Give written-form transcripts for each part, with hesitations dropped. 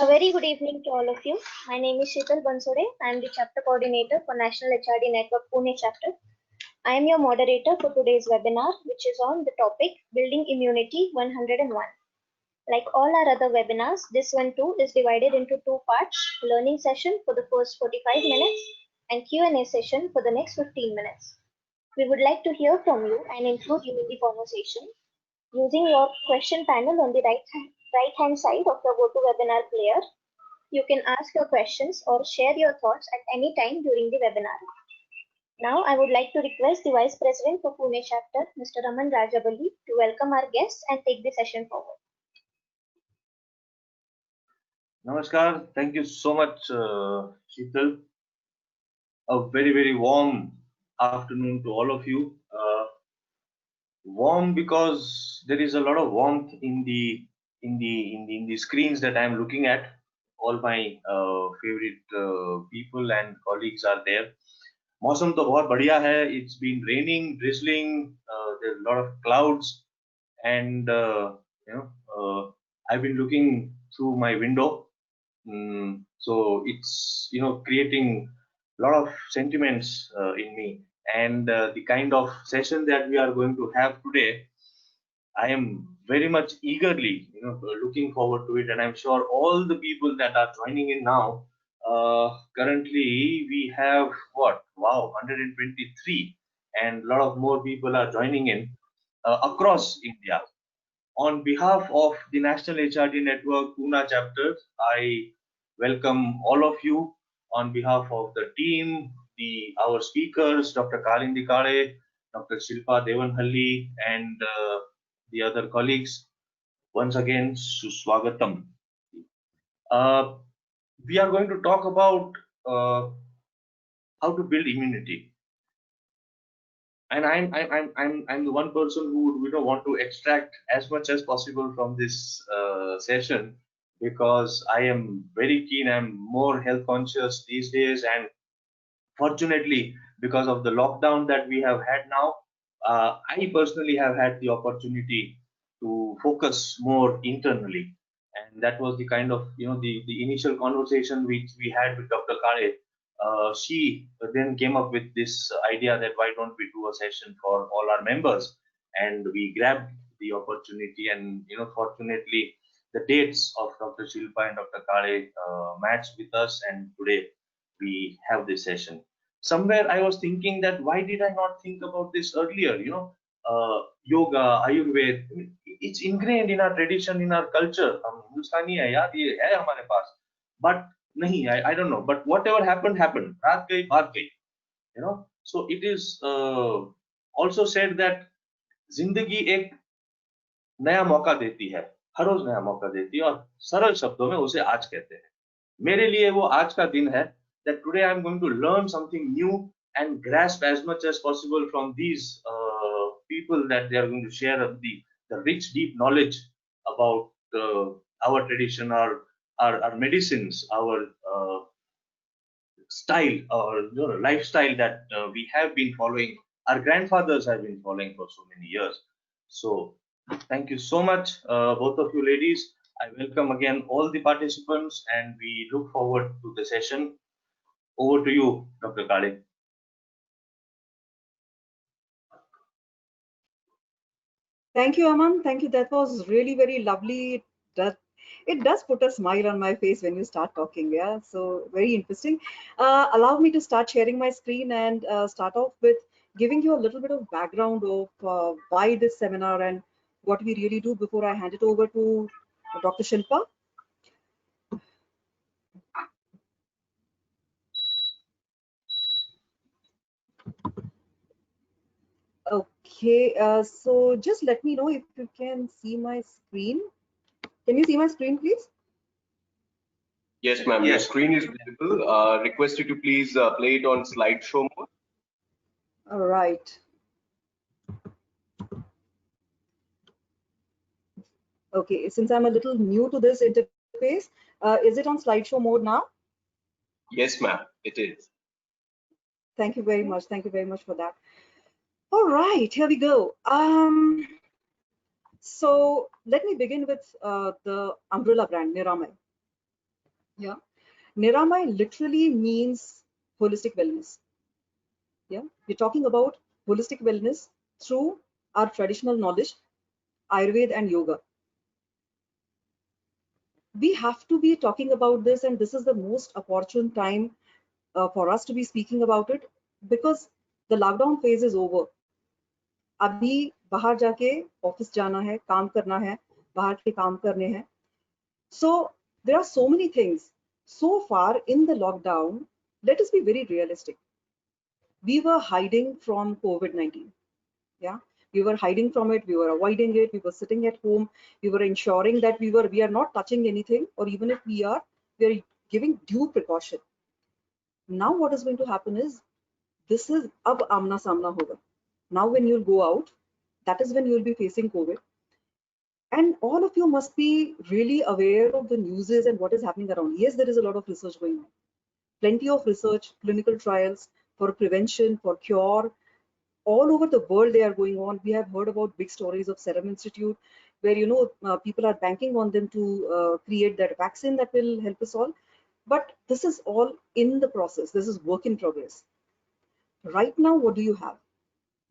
A very good evening to all of you. My name is Sheetal Bansode. I am the chapter coordinator for National HRD Network Pune chapter. I am your moderator for today's webinar, which is on the topic Building Immunity 101. Like all our other webinars, this one too is divided into two parts: learning session for the first 45 minutes and Q&A session for the next 15 minutes. We would like to hear from you and include you in the conversation using your question panel on the right-hand side of your GoToWebinar player. You can ask your questions or share your thoughts at any time during the webinar. Now, I would like to request the Vice President for Pune chapter, Mr. Raman Rajaballi, to welcome our guests and take the session forward. Namaskar. Thank you so much, Sheetal. A very warm afternoon to all of you. Warm because there is a lot of warmth in the screens that I am looking at. All my favorite people and colleagues are there. मौसम तो बहुत बढ़िया है. It's been raining, drizzling. There's a lot of clouds, and I've been looking through my window. So it's creating a lot of sentiments in me, and the kind of session that we are going to have today, I am very much eagerly looking forward to it, and I'm sure all the people that are joining in now, currently we have 123, and a lot of more people are joining in across India. On behalf of the National HRD Network Pune chapter, I welcome all of you. On behalf of the team, our speakers, Dr. Kalindi Kale, Dr. Shilpa Devanhalli, and the other colleagues, once again, Suswagatam. We are going to talk about how to build immunity. And I'm the one person who would want to extract as much as possible from this session, because I am very keen. I'm more health conscious these days, and fortunately, because of the lockdown that we have had now, I personally have had the opportunity to focus more internally, and that was the kind of the initial conversation which we had with Dr. Kale. She then came up with this idea that why don't we do a session for all our members, and we grabbed the opportunity, and fortunately the dates of Dr. Shilpa and Dr. Kale matched with us, and today we have this session. Somewhere I was thinking that why did I not think about this earlier? Yoga, Ayurveda, it's ingrained in our tradition, in our culture. Hindustani hai yaar, ye hai hamare paas. But nahi, I don't know. But whatever happened. Raat gayi, baat gayi. So it is also said that जिंदगी एक नया मौका देती है, हर रोज नया मौका देती है, और सरल शब्दों में उसे आज कहते हैं. मेरे लिए वो आज का दिन है, that today I'm going to learn something new and grasp as much as possible from these people that they are going to share the rich, deep knowledge about our tradition, our medicines, our style, or lifestyle that we have been following. Our grandfathers have been following for so many years. So thank you so much, both of you ladies. I welcome again all the participants, and we look forward to the session. Over to you, Dr. Kale. Thank you, Aman. Thank you. That was really very lovely. It does put a smile on my face when you start talking. Yeah, so very interesting. Allow me to start sharing my screen and start off with giving you a little bit of background of why this seminar and what we really do before I hand it over to Dr. Shilpa. Okay, so just let me know if you can see my screen. Can you see my screen, please? Yes, ma'am. Yes. Your screen is visible. Request you to please play it on slideshow mode. All right. Okay, since I'm a little new to this interface, is it on slideshow mode now? Yes, ma'am, it is. Thank you very much. Thank you very much for that. All right, here we go. So let me begin with the umbrella brand, Niramay. Yeah. Niramai literally means holistic wellness. Yeah. We're talking about holistic wellness through our traditional knowledge, Ayurveda and yoga. We have to be talking about this, and this is the most opportune time for us to be speaking about it, because the lockdown phase is over. अभी बाहर जाके office जाना है, काम करना है, बाहर के काम करने हैं. So there are so many things. So far in the lockdown, let us be very realistic. We were hiding from COVID-19. Yeah, we were hiding from it. We were avoiding it. We were sitting at home. We were ensuring that we are not touching anything, or even if we are giving due precaution. Now what is going to happen is, this is ab amna samna hoga. Now when you'll go out, that is when you'll be facing COVID. And all of you must be really aware of the newses and what is happening around. Yes, there is a lot of research going on. Plenty of research, clinical trials for prevention, for cure. All over the world they are going on. We have heard about big stories of Serum Institute, where people are banking on them to create that vaccine that will help us all. But this is all in the process. This is work in progress. Right now, what do you have?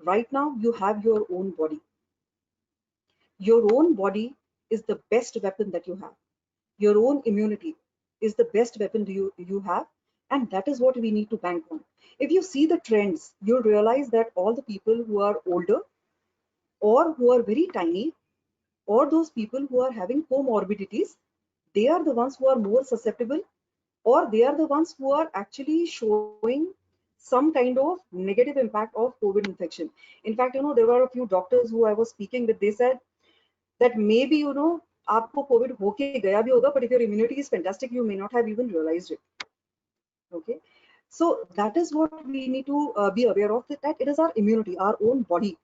Right now, you have your own body. Your own body is the best weapon that you have. Your own immunity is the best weapon you have, and that is what we need to bank on. If you see the trends, you'll realize that all the people who are older, or who are very tiny, or those people who are having comorbidities, they are the ones who are more susceptible, or they are the ones who are actually showing some kind of negative impact of COVID infection. In fact, there were a few doctors who I was speaking with. They said that maybe आपको COVID होके गया भी होगा, but if your immunity is fantastic, you may not have even realized it. Okay, so that is what we need to be aware of, that it is our immunity, our own body,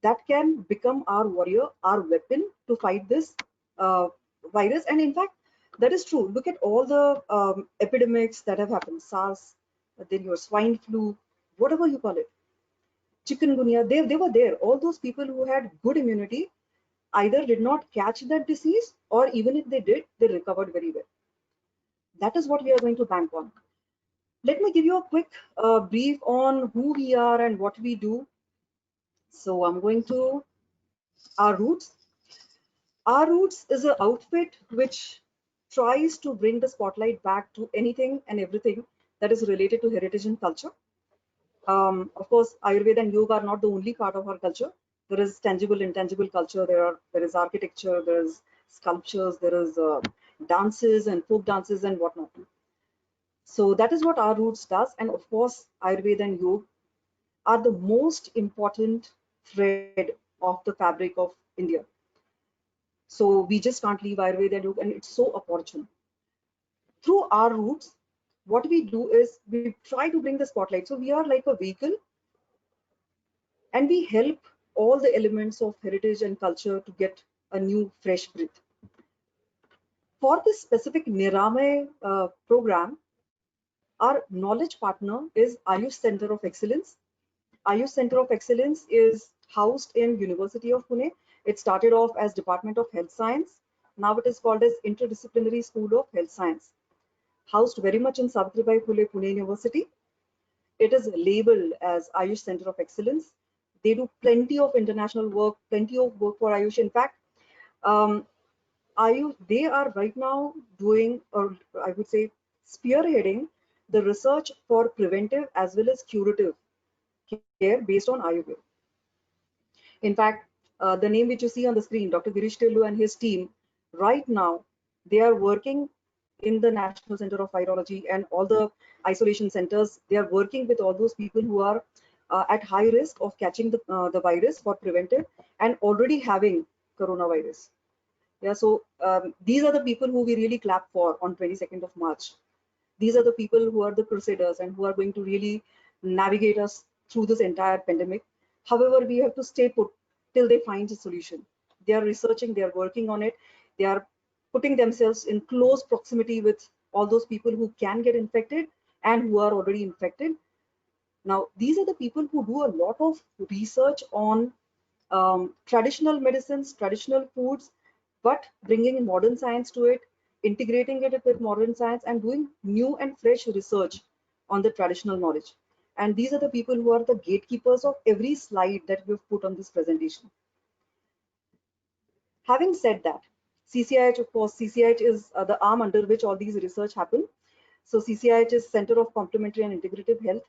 that can become our warrior, our weapon to fight this virus. And in fact, that is true. Look at all the epidemics that have happened: SARS, then your swine flu, whatever you call it, chikungunya. They were there. All those people who had good immunity either did not catch that disease, or even if they did, they recovered very well. That is what we are going to bank on. Let me give you a quick brief on who we are and what we do. So I'm going to our roots. Our Roots is an outfit which tries to bring the spotlight back to anything and everything that is related to heritage and culture. Of course, Ayurveda and yoga are not the only part of our culture. There is tangible, intangible culture. There is architecture, there is sculptures, there is dances and folk dances and whatnot. So that is what Our Roots does. And of course, Ayurveda and yoga are the most important thread of the fabric of India. So we just can't leave Ayurveda and yoga, and it's so opportune. Through Our Roots, what we do is we try to bring the spotlight. So we are like a vehicle, and we help all the elements of heritage and culture to get a new, fresh breath. For this specific Niramay program, our knowledge partner is Ayush Center of Excellence. Ayush Center of Excellence is housed in University of Pune. It started off as Department of Health Science. Now it is called as Interdisciplinary School of Health Science. Housed very much in Savitribai Phule Pune University. It is labeled as Ayush Center of Excellence. They do plenty of international work, plenty of work for Ayush. In fact, Ayush, they are right now doing, or I would say, spearheading the research for preventive as well as curative care based on Ayurveda. In fact, the name which you see on the screen, Dr. Girish Tillu and his team, right now, they are working in the National Center of Virology and all the isolation centers. They are working with all those people who are at high risk of catching the virus for preventive and already having coronavirus. Yeah, so these are the people who we really clap for on 22nd of March. These are the people who are the crusaders and who are going to really navigate us through this entire pandemic. However, we have to stay put till they find a solution. They are researching, they are working on it. They are putting themselves in close proximity with all those people who can get infected and who are already infected. Now, these are the people who do a lot of research on traditional medicines, traditional foods, but bringing modern science to it, integrating it with modern science, and doing new and fresh research on the traditional knowledge. And these are the people who are the gatekeepers of every slide that we've put on this presentation. Having said that, CCIH, of course, CCIH is the arm under which all these research happen. So CCIH is Center of Complementary and Integrative Health.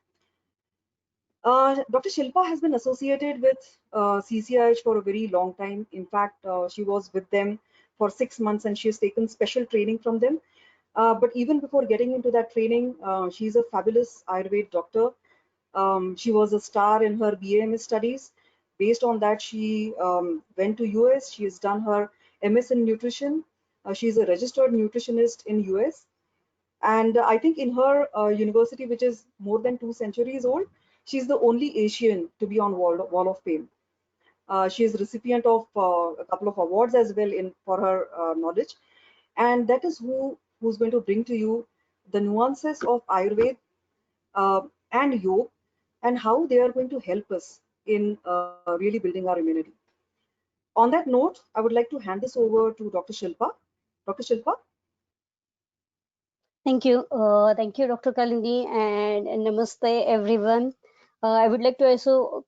Dr. Shilpa has been associated with CCIH for a very long time. In fact, she was with them for 6 months and she has taken special training from them. But even before getting into that training, she's a fabulous Ayurveda doctor. She was a star in her BAMS studies. Based on that, she went to US. She has done her MS in nutrition. She's a registered nutritionist in US. And I think in her university, which is more than 2 centuries old, she's the only Asian to be on Wall of Fame. She is recipient of a couple of awards as well for her knowledge. And that is who's going to bring to you the nuances of Ayurveda and yoga, and how they are going to help us in really building our immunity. On that note, I would like to hand this over to Dr. Shilpa. Dr. Shilpa? Thank you. Thank you, Dr. Kalindi, and namaste, everyone. I would like to also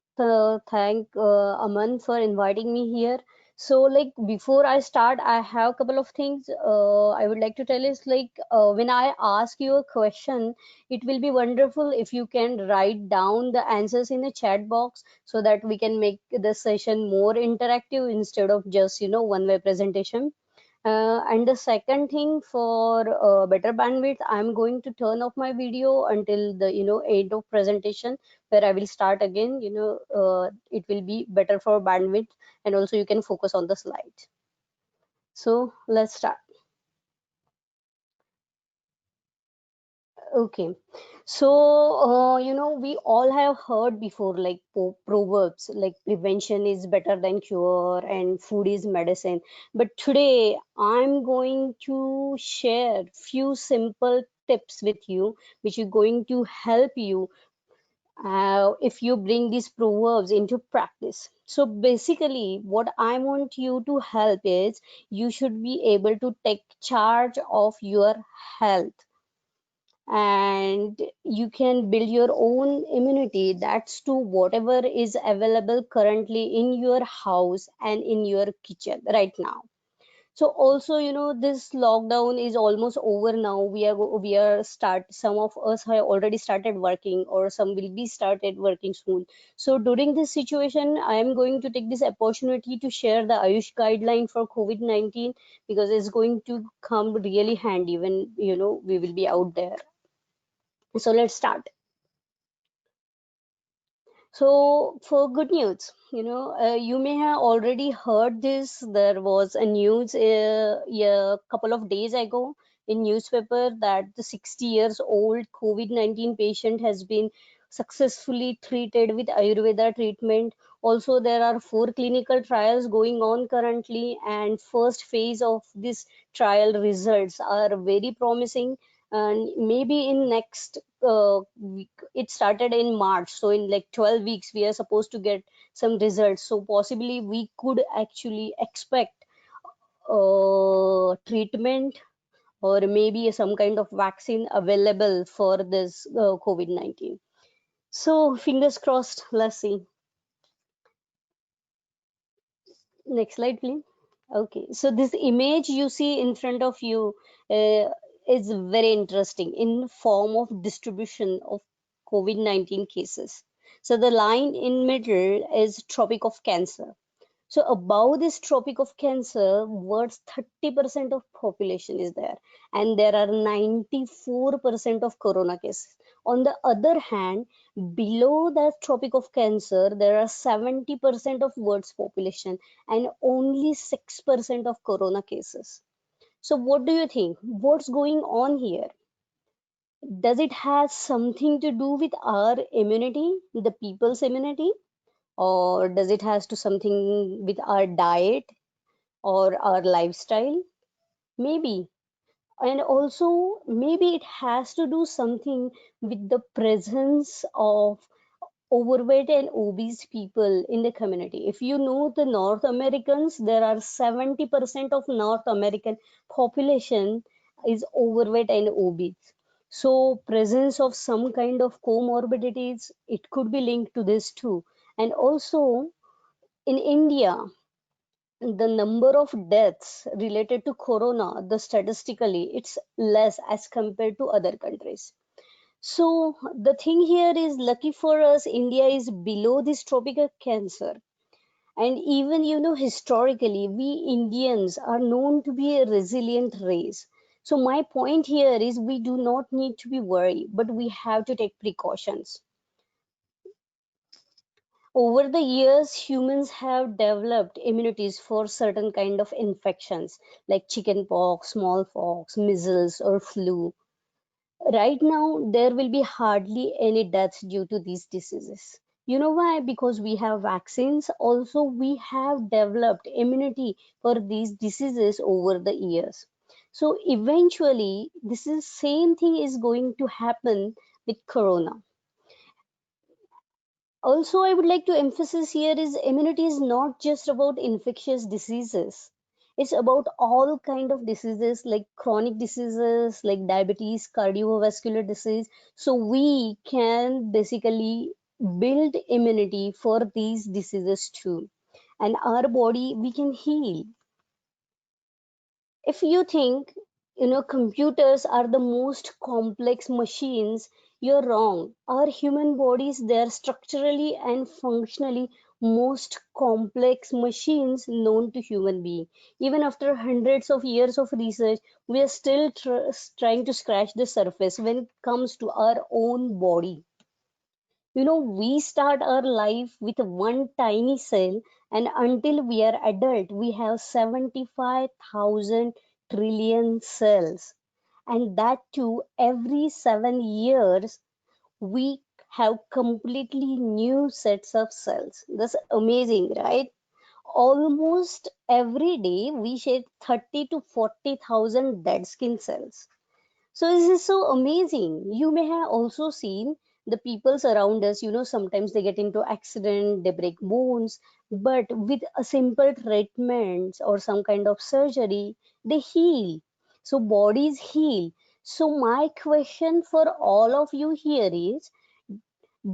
thank Aman for inviting me here. So, like, before I start, I have a couple of things I would like to tell is like, when I ask you a question, it will be wonderful if you can write down the answers in the chat box so that we can make the session more interactive instead of just, one-way presentation. And the second thing, for better bandwidth, I'm going to turn off my video until the end of presentation, where I will start again. It will be better for bandwidth, and also you can focus on the slides. So let's start. Okay, so we all have heard before, like proverbs like prevention is better than cure and food is medicine. But today I'm going to share few simple tips with you, which is going to help you if you bring these proverbs into practice. So basically, what I want you to help is you should be able to take charge of your health, and you can build your own immunity, that's to whatever is available currently in your house and in your kitchen right now. So also, this lockdown is almost over now. Some of us have already started working, or some will be started working soon. So during this situation, I am going to take this opportunity to share the Ayush guideline for COVID-19, because it's going to come really handy when we will be out there. So let's start. So for good news, you may have already heard this. There was a news a couple of days ago in newspaper that the 60 years old COVID-19 patient has been successfully treated with Ayurveda treatment. Also, there are 4 clinical trials going on currently, and first phase of this trial results are very promising. And maybe in next week, it started in March, so in like 12 weeks we are supposed to get some results. So possibly we could actually expect treatment, or maybe some kind of vaccine available for this COVID-19. So fingers crossed. Let's see. Next slide, please. Okay, so this image you see in front of you is very interesting in form of distribution of COVID-19 cases. So the line in middle is Tropic of Cancer. So above this Tropic of Cancer, what's 30% of population is there, and there are 94% of corona cases. On the other hand, below the Tropic of Cancer, there are 70% of world's population and only 6% of corona cases. So what do you think? What's going on here? Does it have something to do with our immunity, the people's immunity? Or does it has to something with our diet or our lifestyle? Maybe. And also maybe it has to do something with the presence of overweight and obese people in the community. If you know the North Americans, there are 70% of North American population is overweight and obese. So presence of some kind of comorbidities, it could be linked to this too. And also in India, the number of deaths related to corona, the statistically, it's less as compared to other countries. So the thing here is, lucky for us, India is below this tropical cancer. And even, historically, we Indians are known to be a resilient race. So my point here is, we do not need to be worried, but we have to take precautions. Over the years, humans have developed immunities for certain kind of infections like chickenpox, smallpox, measles, or flu. Right now, there will be hardly any deaths due to these diseases. You know why? Because we have vaccines. Also, we have developed immunity for these diseases over the years. So eventually, this is same thing is going to happen with corona. Also, I would like to emphasize here is immunity is not just about infectious diseases. It's about all kind of diseases like chronic diseases like diabetes, cardiovascular disease. So we can basically build immunity for these diseases too. And our body, we can heal. If you think, computers are the most complex machines, you're wrong. Our human bodies, they're structurally and functionally most complex machines known to human being. Even after hundreds of years of research, we are still trying to scratch the surface when it comes to our own body. We start our life with one tiny cell, and until we are adult, we have 75,000 trillion cells. And that too, every 7 years, we have completely new sets of cells. That's amazing, right? Almost every day, we shed 30 to 40,000 dead skin cells. So this is so amazing. You may have also seen the peoples around us, sometimes they get into accident, they break bones, but with a simple treatment or some kind of surgery, they heal. So bodies heal. So my question for all of you here is,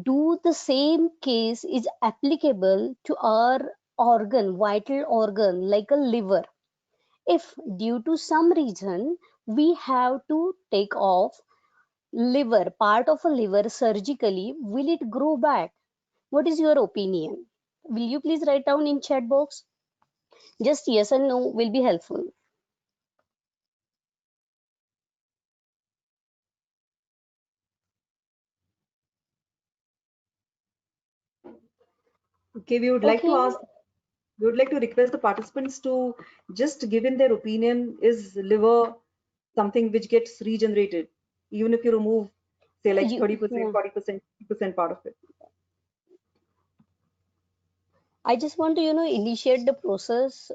do the same case is applicable to our organ, vital organ like a liver? If due to some reason we have to take off liver, part of a liver surgically, will it grow back? What is your opinion? Will you please write down in chat box? Just yes and no will be helpful. Okay, we would like to Okay, ask, we would like to request the participants to just give in their opinion. Is liver something which gets regenerated, even if you remove, say, like you 30%, yeah. 40%, 50% part of it? I just want to, initiate the process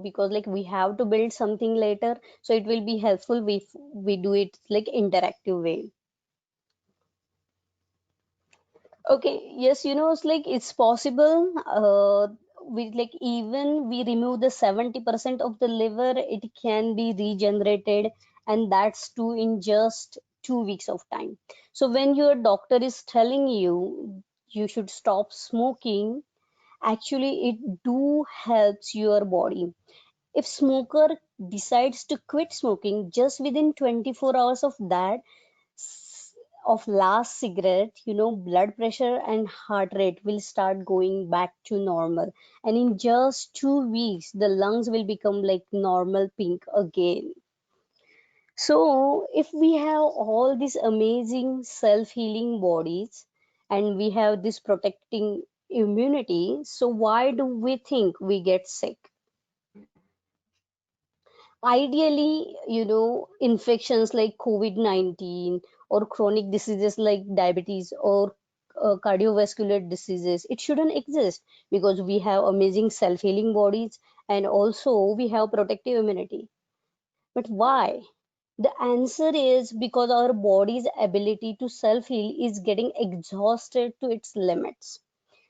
because like we have to build something later, so it will be helpful if we do it like interactive way. Okay, yes, it's like it's possible. We like even we remove the 70% of the liver, it can be regenerated, and that's too in just 2 weeks of time. So when your doctor is telling you you should stop smoking, actually it do helps your body. If smoker decides to quit smoking just within 24 hours of that of last cigarette, blood pressure and heart rate will start going back to normal. And in just 2 weeks, the lungs will become like normal pink again. So if we have all these amazing self-healing bodies and we have this protecting immunity, so why do we think we get sick? Ideally, infections like COVID-19 or chronic diseases like diabetes or cardiovascular diseases, it shouldn't exist because we have amazing self-healing bodies and also we have protective immunity. But why? The answer is because our body's ability to self-heal is getting exhausted to its limits.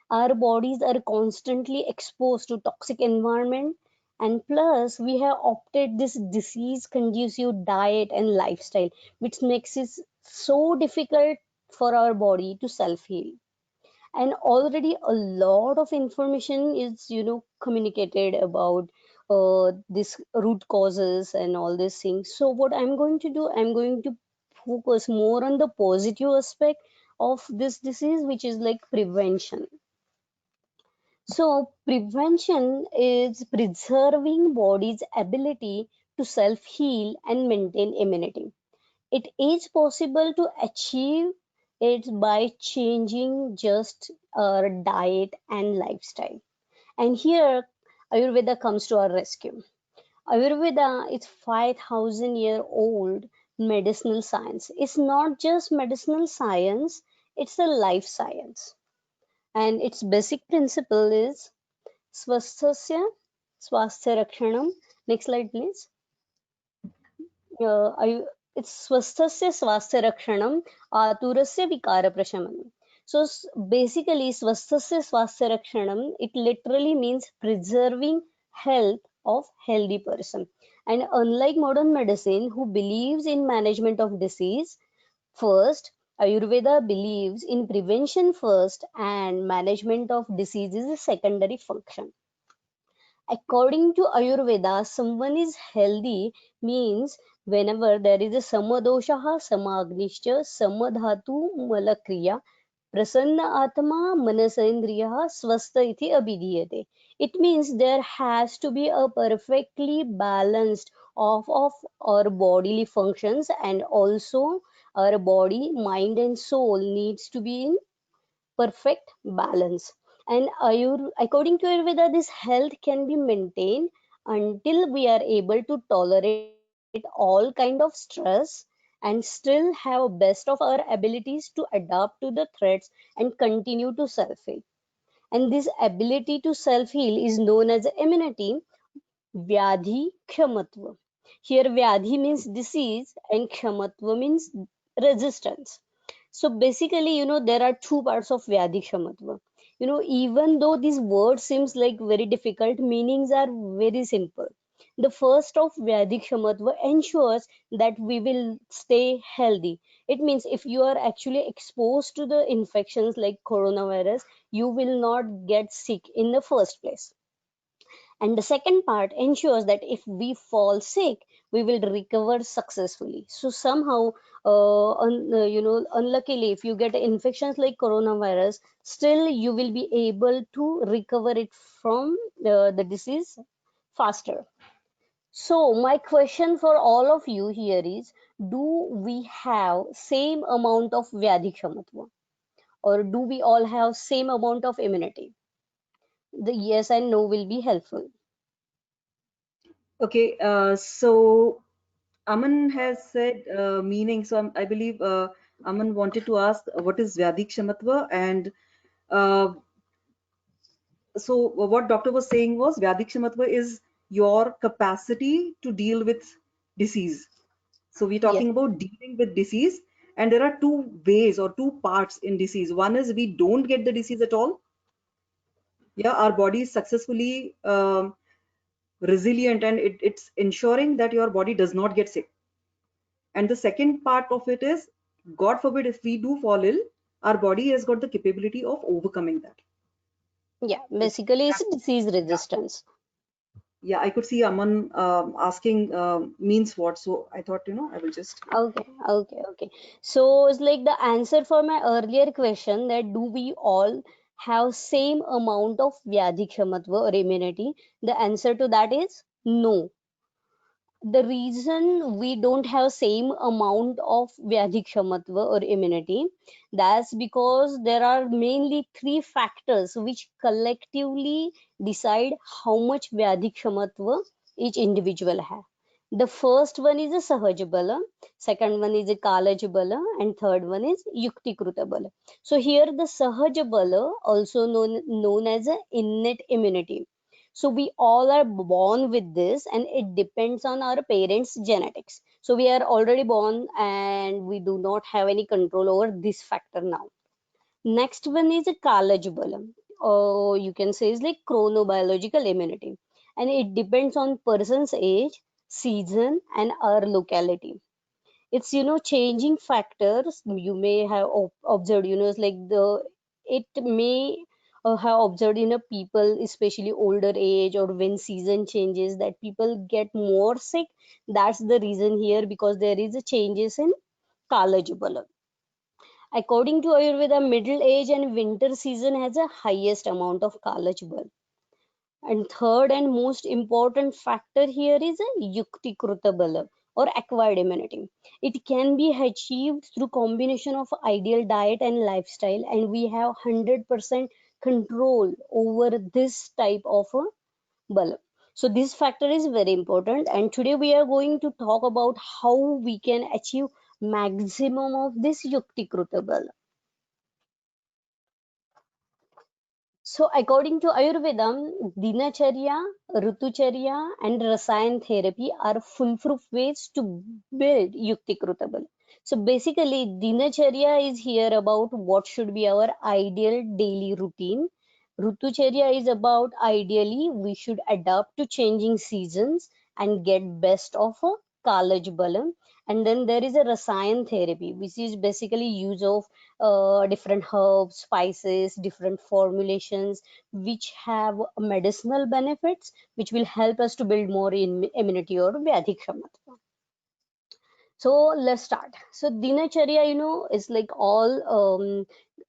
Our bodies are constantly exposed to toxic environment, And plus, we have opted this disease conducive diet and lifestyle, which makes it so difficult for our body to self heal. And already a lot of information is, communicated about this root causes and all these things. So what I'm going to do, I'm going to focus more on the positive aspect of this disease, which is like prevention. So prevention is preserving body's ability to self heal and maintain immunity. It is possible to achieve it by changing just our diet and lifestyle. And here Ayurveda comes to our rescue. Ayurveda is 5,000-year old medicinal science. It's not just medicinal science, it's a life science. And its basic principle is swasthasya swasthya rakshanam. Next slide, please. It's swasthasya swasthya rakshanam aturasya vikara prashamanam. So basically, swasthasya swasthya rakshanam, it literally means preserving health of healthy person. And unlike modern medicine, who believes in management of disease first, Ayurveda believes in prevention first, and management of disease is a secondary function. According to Ayurveda, someone is healthy means whenever there is a samadoshaha, samagnishcha, samadhatu malakriya, prasanna atma manasendriyaha swastha iti abhidhiyate. It means there has to be a perfectly balanced of our bodily functions, and also our body, mind and soul needs to be in perfect balance. And according to Ayurveda, this health can be maintained until we are able to tolerate all kind of stress and still have best of our abilities to adapt to the threats and continue to self heal. And this ability to self heal is known as immunity, Vyadhi Kshamatva. Here, Vyadhi means disease and Kshamatva means resistance. So basically, there are two parts of Vyadhi Kshamatva. Even though this word seems like very difficult, meanings are very simple. The first of Vyadhi Kshamatva ensures that we will stay healthy. It means if you are actually exposed to the infections like coronavirus, you will not get sick in the first place. And the second part ensures that if we fall sick, we will recover successfully. So somehow, unluckily, if you get infections like coronavirus, still you will be able to recover it from the disease faster. So my question for all of you here is, do we have same amount of Vyadhi Kshamatva, or do we all have same amount of immunity? The yes and no will be helpful. Okay, so Aman has said meaning. So I believe Aman wanted to ask what is Vyadhi Kshamatva, and uh, so what doctor was saying was Vyadhi Kshamatva is your capacity to deal with disease. So we're Yes. talking about dealing with disease, and there are two ways or two parts in disease. One is we don't get the disease at all. Yeah, our body is successfully resilient, and it's ensuring that your body does not get sick. And the second part of it is, God forbid, if we do fall ill, our body has got the capability of overcoming that. Yeah, basically it's disease resistance. Yeah, I could see Aman asking means what. So I thought, I will just. Okay. So it's like the answer for my earlier question, that do we all have same amount of Vyadhi Kshamatva or immunity? The answer to that is no. The reason we don't have same amount of Vyadhi Kshamatva or immunity, that's because there are mainly three factors which collectively decide how much Vyadhi Kshamatva each individual have. The first one is a Sahaja Bala, second one is a Kalaj Bala, and third one is Yuktikruta Bala. So here the Sahaja Bala, also known as a innate immunity. So we all are born with this, and it depends on our parents' genetics. So we are already born and we do not have any control over this factor now. Next one is a Kalaj Balam, or you can say is like chronobiological immunity. and it depends on person's age, season, and our locality. It's changing factors. You may have observed, it's like the it may have observed in a people, especially older age, or when season changes, that people get more sick. That's the reason here, because there is a changes in knowledgeable. According to Ayurveda, middle age and winter season has a highest amount of knowledgeable. And third and most important factor here is a yuktikruta bala, or acquired immunity. It can be achieved through combination of ideal diet and lifestyle, and we have 100% control over this type of a bala. So this factor is very important, and today we are going to talk about how we can achieve maximum of this yuktikruta bala. So, according to Ayurveda, Dinacharya, Rutucharya, and Rasayan therapy are foolproof ways to build Yukti Krutabal. So, basically, Dinacharya is here about what should be our ideal daily routine. Rutucharya is about ideally we should adapt to changing seasons and get best of a Kalaj Balam. And then there is a Rasayan therapy, which is basically use of different herbs, spices, different formulations which have medicinal benefits, which will help us to build more immunity or vyadhi kshamata. So let's start. So Dinacharya, is like all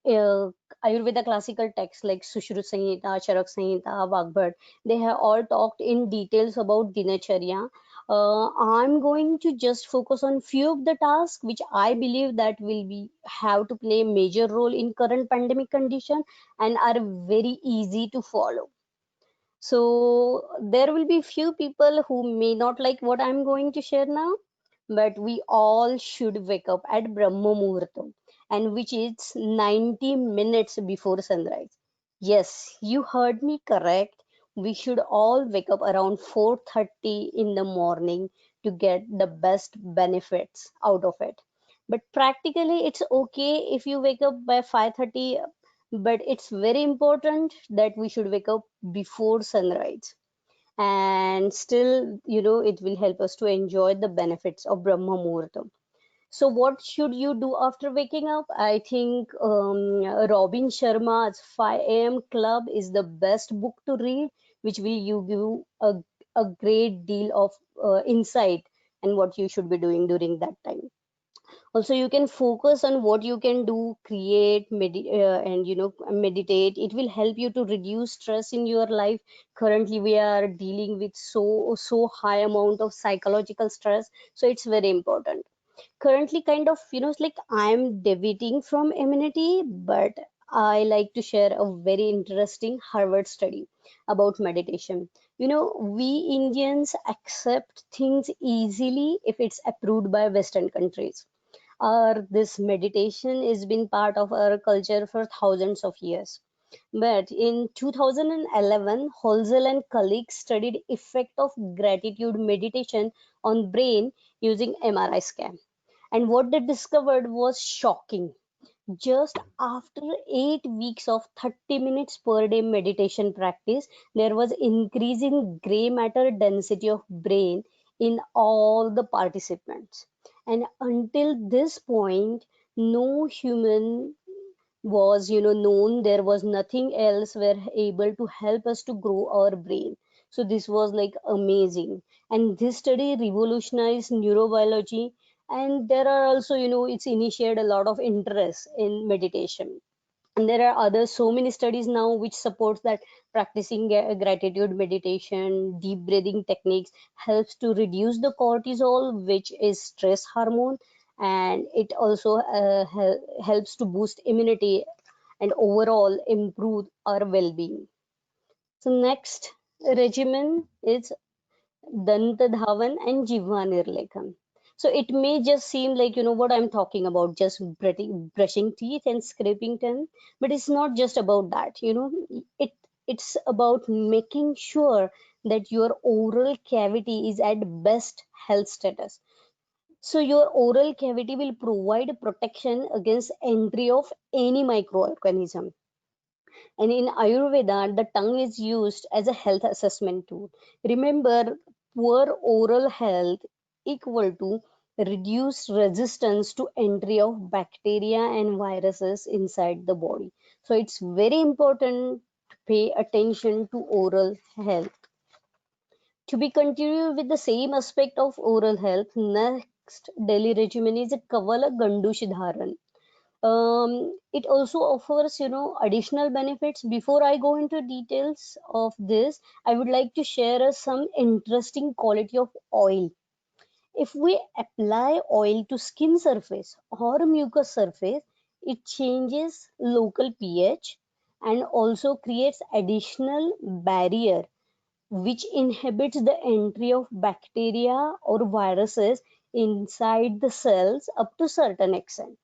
Ayurveda classical texts like Sushruta Samhita, Charak Samhita, Vagbhat. They have all talked in details about Dinacharya. I'm going to just focus on few of the tasks which I believe that will be have to play a major role in current pandemic condition and are very easy to follow. So there will be few people who may not like what I'm going to share now, but we all should wake up at Brahma Muhurtam, and which is 90 minutes before sunrise. Yes, you heard me correct. We should all wake up around 4:30 in the morning to get the best benefits out of it. But practically, it's okay if you wake up by 5:30, but it's very important that we should wake up before sunrise, and still it will help us to enjoy the benefits of Brahma Muhurtam. So what should you do after waking up? I think Robin Sharma's 5 a.m. Club is the best book to read, which will give you a great deal of insight and what you should be doing during that time. Also, you can focus on what you can do, create, and meditate. It will help you to reduce stress in your life. Currently we are dealing with so high amount of psychological stress, so it's very important. Currently, kind of, it's like I'm deviating from immunity, but I like to share a very interesting Harvard study about meditation. We Indians accept things easily if it's approved by Western countries. This meditation has been part of our culture for thousands of years. But in 2011, Holzel and colleagues studied effect of gratitude meditation on brain using MRI scan. And what they discovered was shocking. Just after 8 weeks of 30 minutes per day meditation practice, there was increase in gray matter density of brain in all the participants. And until this point, no human was known, there was nothing else were able to help us to grow our brain. So this was like amazing, and this study revolutionized neurobiology. And there are also, it's initiated a lot of interest in meditation. And there are other so many studies now which supports that practicing gratitude meditation, deep breathing techniques helps to reduce the cortisol, which is stress hormone, and it also helps to boost immunity and overall improve our well-being. So next regimen is Danta Dhawan and Jivha Nirlekhan. So it may just seem like, what I'm talking about, just brushing teeth and scraping tongue, but it's not just about that. It's about making sure that your oral cavity is at best health status. So your oral cavity will provide protection against entry of any microorganism. And in Ayurveda, the tongue is used as a health assessment tool. Remember, poor oral health equal to reduced resistance to entry of bacteria and viruses inside the body. So it's very important to pay attention to oral health. To be continued with the same aspect of oral health, next daily regimen is a Kavala Gandush Dharan. It also offers, additional benefits. Before I go into details of this, I would like to share some interesting quality of oil. If we apply oil to skin surface or mucous surface, it changes local pH and also creates additional barrier which inhibits the entry of bacteria or viruses inside the cells up to certain extent.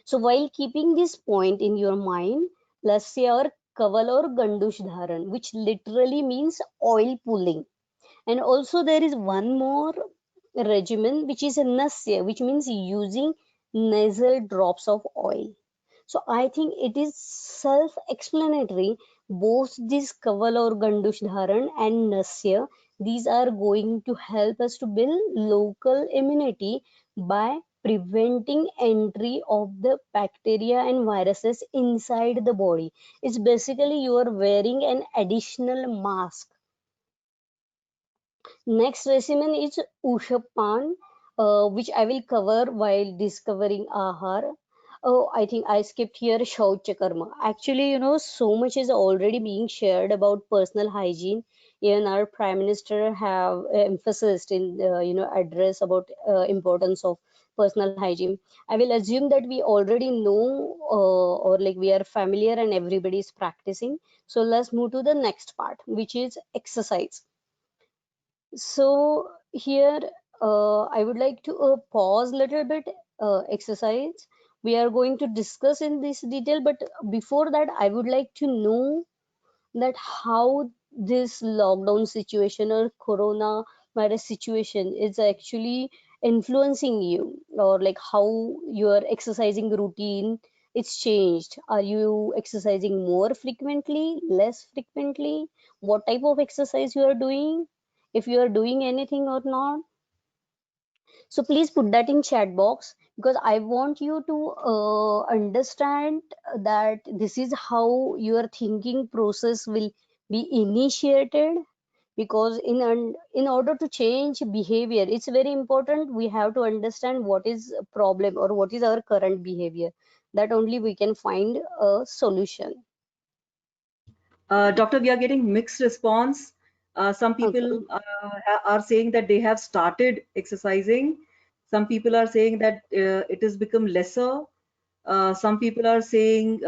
So while keeping this point in your mind, lasya or kaval or gandush dharan, which literally means oil pulling. And also there is one more regimen which is a nasya, which means using nasal drops of oil. So I think it is self-explanatory. Both this kaval or gandush dharan and nasya, these are going to help us to build local immunity by preventing entry of the bacteria and viruses inside the body. It's basically you are wearing an additional mask. Next regimen is Ushappan, which I will cover while discovering Ahar. Oh, I think I skipped here Shauchakarma. Actually, so much is already being shared about personal hygiene. Even our Prime Minister have emphasized in address about importance of personal hygiene. I will assume that we already know or like we are familiar and everybody is practicing. So let's move to the next part, which is exercise. So here I would like to pause a little bit, exercise. We are going to discuss in this detail, but before that, I would like to know that how this lockdown situation or corona virus situation is actually influencing you, or like how your exercising routine it's changed. Are you exercising more frequently, less frequently? What type of exercise you are doing, if you are doing anything or not? So please put that in chat box, because I want you to understand that this is how your thinking process will be initiated. Because in order to change behavior, it's very important we have to understand what is a problem or what is our current behavior. That only we can find a solution. Doctor, we are getting mixed response. Some Okay. people are saying that they have started exercising. Some people are saying that it has become lesser. Some people are saying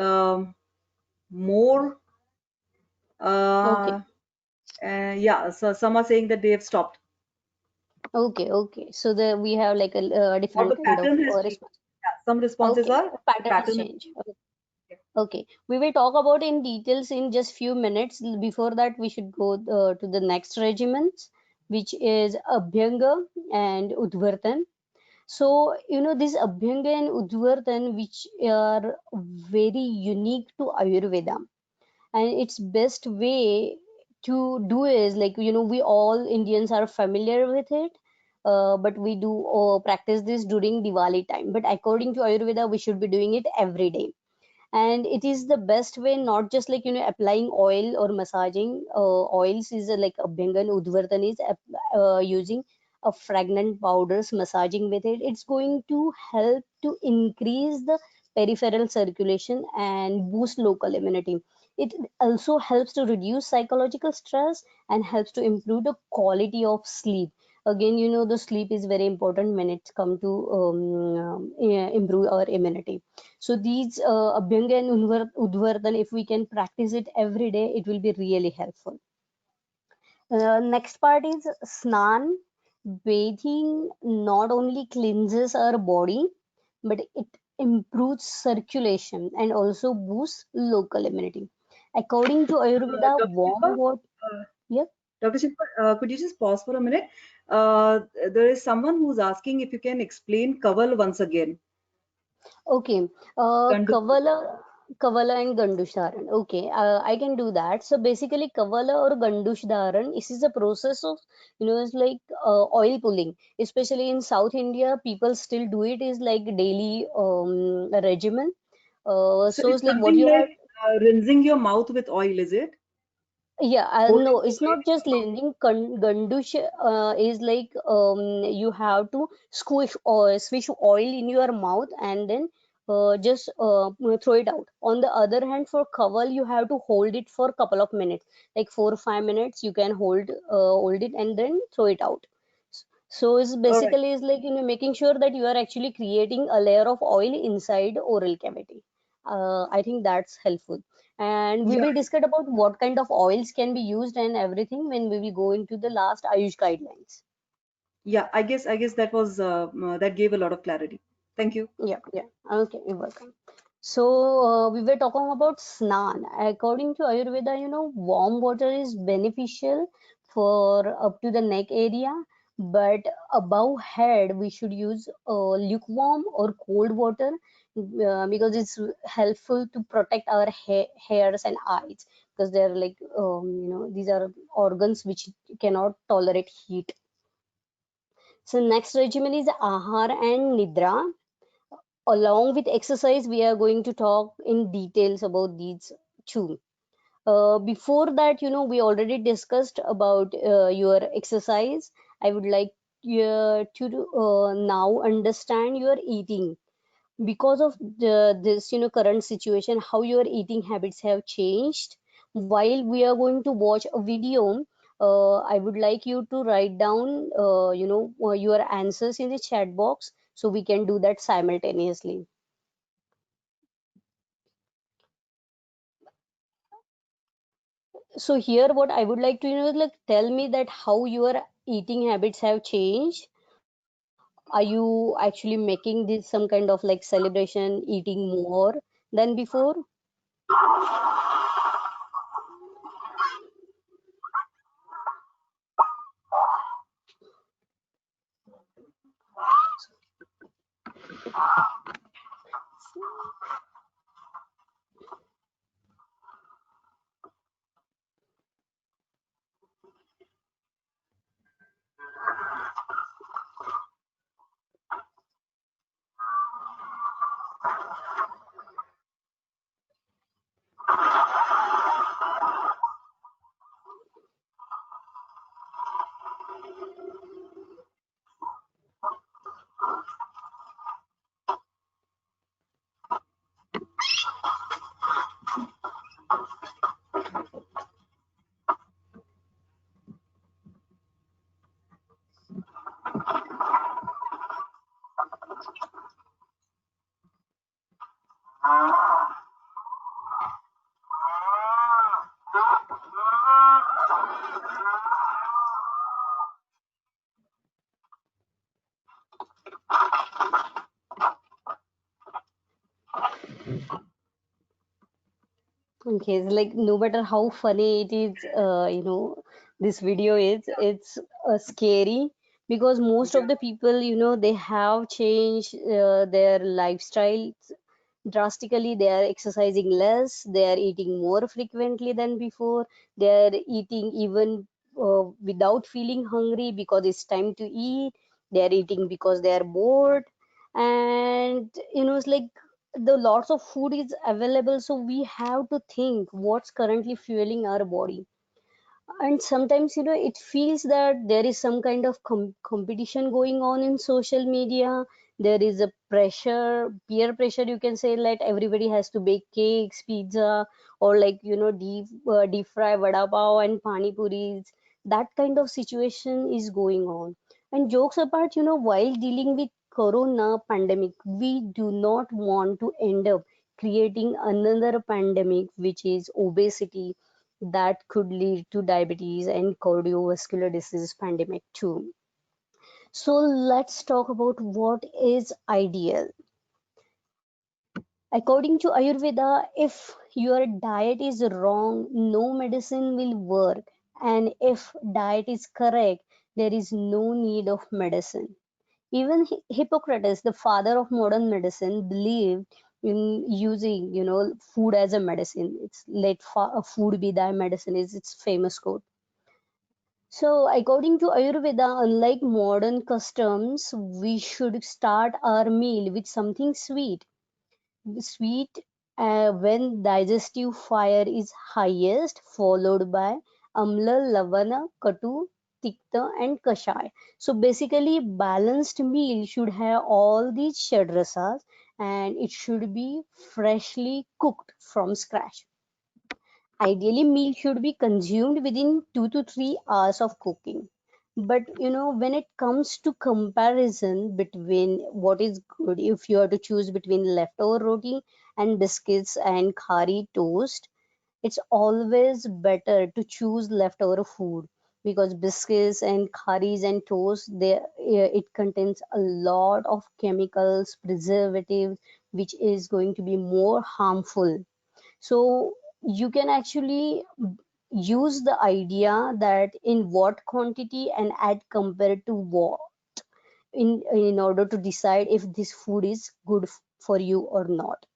more. Okay. Yeah, so some are saying that they have stopped, Okay. So there we have like a or the different kind of pattern has changed. response. Yeah, some responses Okay, are the pattern has pattern has changed. changed. Okay, we will talk about in details in just few minutes. Before that, we should go to the next regiments, which is Abhyanga and Udvartan. So, this Abhyanga and Udvartan, which are very unique to Ayurveda, and its best way to do is like, we all Indians are familiar with it. But we do practice this during Diwali time. But according to Ayurveda, we should be doing it every day, and it is the best way, not just like applying oil or massaging. Oils is like Abhyanga and Udvartan is using a fragrant powders, massaging with it. It's going to help to increase the peripheral circulation and boost local immunity. It also helps to reduce psychological stress and helps to improve the quality of sleep. Again, the sleep is very important when it's come to improve our immunity. So these Abhyanga and Udvartan, if we can practice it every day, it will be really helpful. Next part is Snan. Bathing not only cleanses our body, but it improves circulation and also boosts local immunity. According to Ayurveda, Dr. warm Shilpa, water. uh, Yeah. Dr. Shilpa, could you just pause for a minute? There is someone who's asking if you can explain Kaval once again. Okay. Gandu. Kavala. Kavala and Gandush Dharan. Okay, I can do that. So basically, Kavala or Gandush Dharan, this is a process of, it's like oil pulling. Especially in South India, people still do it is like daily regimen. So So it's it's like what something you have. like rinsing your mouth with oil, is it? Yeah, Holding no, the it's not just learning. Gandush is like you have to swish oil in your mouth and then just throw it out. On the other hand, for Kaval, you have to hold it for a couple of minutes, like 4 or 5 minutes. You can hold it and then throw it out. So it's oil. All right. basically is like making sure that you are actually creating a layer of oil inside oral cavity. I think that's helpful, and we Yeah, will discuss about what kind of oils can be used and everything when we will go into the last Ayush guidelines. yeah. I guess that was that gave a lot of clarity. Thank you. Yeah, yeah. Okay, you're welcome. So we were talking about snan. According to Ayurveda, warm water is beneficial for up to the neck area, but above head we should use lukewarm or cold water because it's helpful to protect our hairs and eyes because they're like these are organs which cannot tolerate heat. So next regimen is ahar and nidra. Along with exercise, we are going to talk in details about these two. Before that, we already discussed about your exercise. I would like to now understand your eating because of this current situation, how your eating habits have changed. While we are going to watch a video, I would like you to write down your answers in the chat box so we can do that simultaneously. So here what I would like to is like tell me that how your eating habits have changed. Are you actually making this some kind of like celebration, eating more than before? Okay, it's like no matter how funny it is, this video is, it's scary because most of Yeah. the people, they have changed their lifestyle drastically. They are exercising less, they are eating more frequently than before, they are eating even without feeling hungry because it's time to eat, they are eating because they are bored, and it's like the lots of food is available, so we have to think what's currently fueling our body. And sometimes it feels that there is some kind of competition going on in social media. There is a pressure, peer pressure, you can say, like everybody has to bake cakes, pizza, or like deep fry vada pav and pani puris. That kind of situation is going on. And jokes apart, while dealing with corona pandemic, we do not want to end up creating another pandemic, which is obesity, that could lead to diabetes and cardiovascular disease pandemic too. So let's talk about what is ideal. According to Ayurveda, if your diet is wrong, no medicine will work. And if diet is correct, there is no need of medicine. Even Hippocrates, the father of modern medicine, believed in using, food as a medicine. It's let food be thy medicine is its famous quote. So, according to Ayurveda, unlike modern customs, we should start our meal with something sweet. Sweet when digestive fire is highest, followed by amla, lavana, katu, tikta, and kashaya. So, basically, balanced meal should have all these shadrasas and it should be freshly cooked from scratch. Ideally, meal should be consumed within 2 to 3 hours of cooking. But when it comes to comparison between what is good, if you are to choose between leftover roti and biscuits and khari toast, it's always better to choose leftover food because biscuits and kharis and toast it contains a lot of chemicals, preservatives, which is going to be more harmful. So you can actually use the idea that in what quantity and add compared to what in order to decide if this food is good for you or not.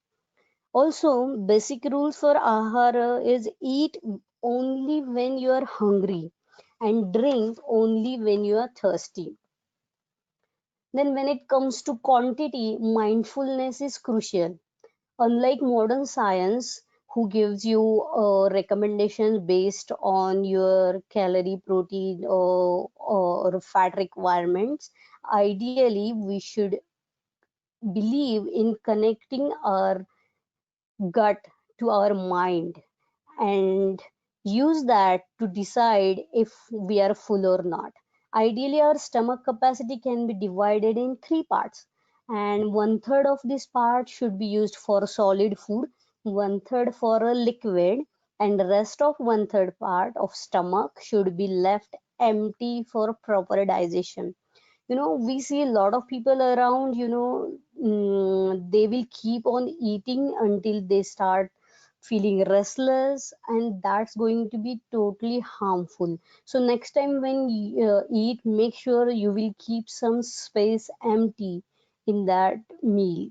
Also, basic rules for ahara is eat only when you are hungry and drink only when you are thirsty. Then when it comes to quantity, mindfulness is crucial. Unlike modern science, who gives you recommendations based on your calorie, protein, or fat requirements, ideally we should believe in connecting our gut to our mind and use that to decide if we are full or not. Ideally, our stomach capacity can be divided in three parts, and one third of this part should be used for solid food, one third for a liquid, and the rest of one third part of stomach should be left empty for proper digestion. We see a lot of people around, they will keep on eating until they start feeling restless, and that's going to be totally harmful. So next time when you eat, make sure you will keep some space empty in that meal.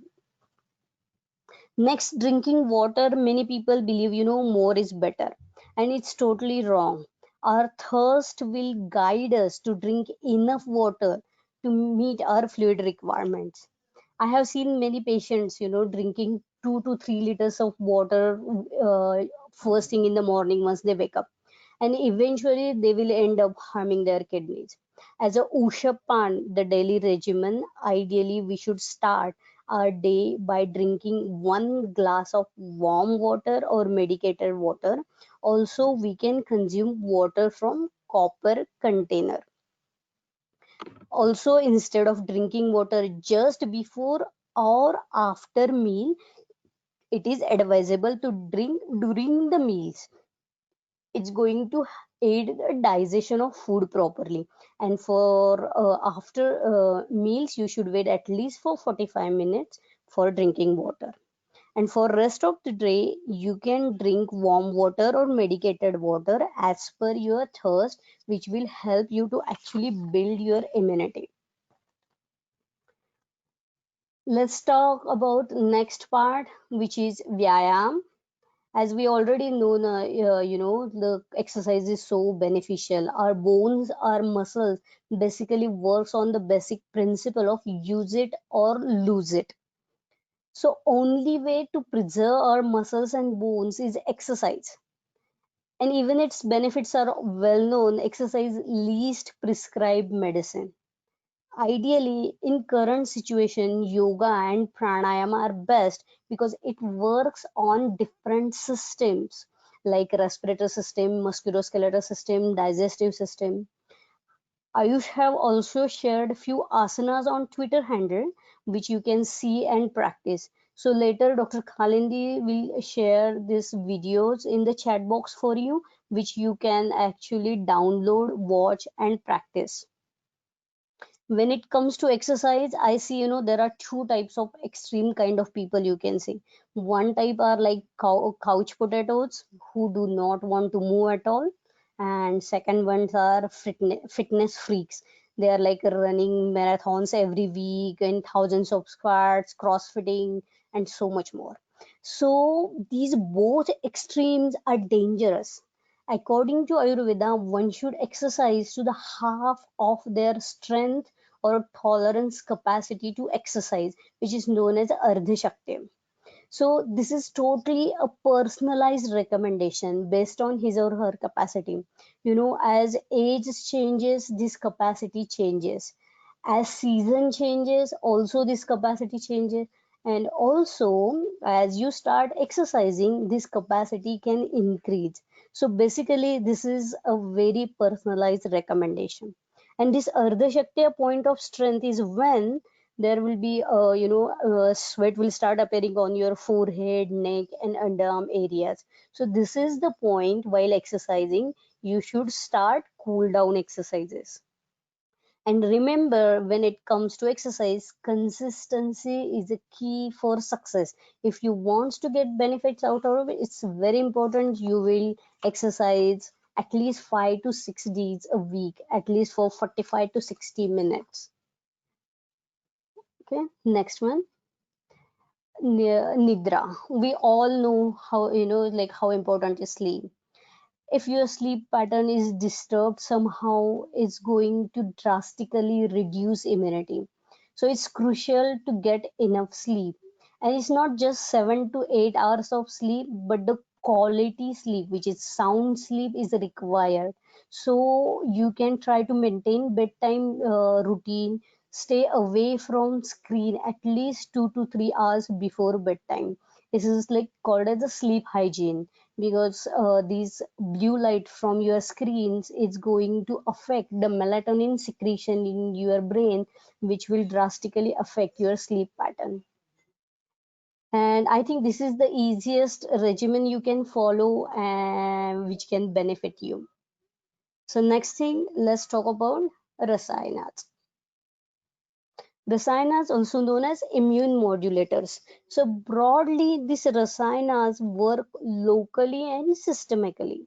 Next, drinking water. Many people believe, more is better, and it's totally wrong. Our thirst will guide us to drink enough water to meet our fluid requirements. I have seen many patients, drinking 2 to 3 liters of water first thing in the morning once they wake up, and eventually they will end up harming their kidneys. As a Ushapan, the daily regimen, ideally we should start our day by drinking 1 glass of warm water or medicated water. Also, we can consume water from copper container. Also, instead of drinking water just before or after meal, it is advisable to drink during the meals. It's going to aid the digestion of food properly. And for after meals, you should wait at least for 45 minutes for drinking water. And for rest of the day, you can drink warm water or medicated water as per your thirst, which will help you to actually build your immunity. Let's talk about next part, which is vyayam. As we already know, the exercise is so beneficial. Our bones, our muscles basically works on the basic principle of use it or lose it. So only way to preserve our muscles and bones is exercise. And even its benefits are well known. Exercise least prescribed medicine. Ideally, in current situation, yoga and pranayama are best because it works on different systems like respiratory system, musculoskeletal system, digestive system. Ayush have also shared few asanas on Twitter handle which you can see and practice. So later Dr. Khalindi will share these videos in the chat box for you, which you can actually download, watch and practice. When it comes to exercise, I see, there are two types of extreme kind of people, you can see. One type are like couch potatoes who do not want to move at all, and second ones are fitness freaks. They are like running marathons every week and thousands of squats, crossfitting, and so much more. So these both extremes are dangerous. According to Ayurveda, one should exercise to the half of their strength or tolerance capacity to exercise, which is known as Ardha Shakti. So this is totally a personalized recommendation based on his or her capacity. As age changes, this capacity changes. As season changes, also this capacity changes. And also, as you start exercising, this capacity can increase. So basically, this is a very personalized recommendation. And this Ardha Shakti point of strength is when there will be sweat will start appearing on your forehead, neck and underarm areas. So this is the point while exercising you should start cool down exercises. And remember, when it comes to exercise, consistency is a key for success. If you want to get benefits out of it, it's very important you will exercise at least 5 to 6 days a week, at least for 45 to 60 minutes. Okay, next one. Nidra. We all know how, like how important is sleep. If your sleep pattern is disturbed somehow, it's going to drastically reduce immunity. So it's crucial to get enough sleep. And it's not just 7 to 8 hours of sleep, but the quality sleep, which is sound sleep, is required. So you can try to maintain bedtime routine, stay away from screen at least 2 to 3 hours before bedtime. This is like called as the sleep hygiene, because these blue light from your screens is going to affect the melatonin secretion in your brain, which will drastically affect your sleep pattern. And I think this is the easiest regimen you can follow and which can benefit you. So next thing, let's talk about rasayanas. Rasayanas, also known as immune modulators. So broadly, these rasayanas work locally and systemically.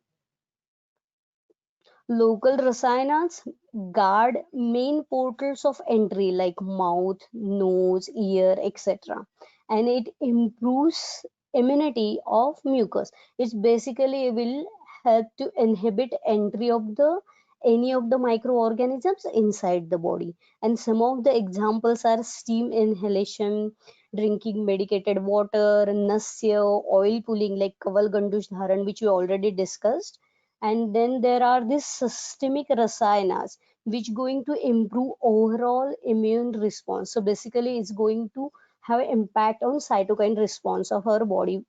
Local rasayanas guard main portals of entry like mouth, nose, ear, etc. And it improves immunity of mucus. It basically will help to inhibit entry of the any of the microorganisms inside the body. And some of the examples are steam inhalation, drinking medicated water, nasya, oil pulling like kaval gandush dharan, which we already discussed. And then there are these systemic rasayanas which going to improve overall immune response. So basically it's going to have an impact on cytokine response of our body.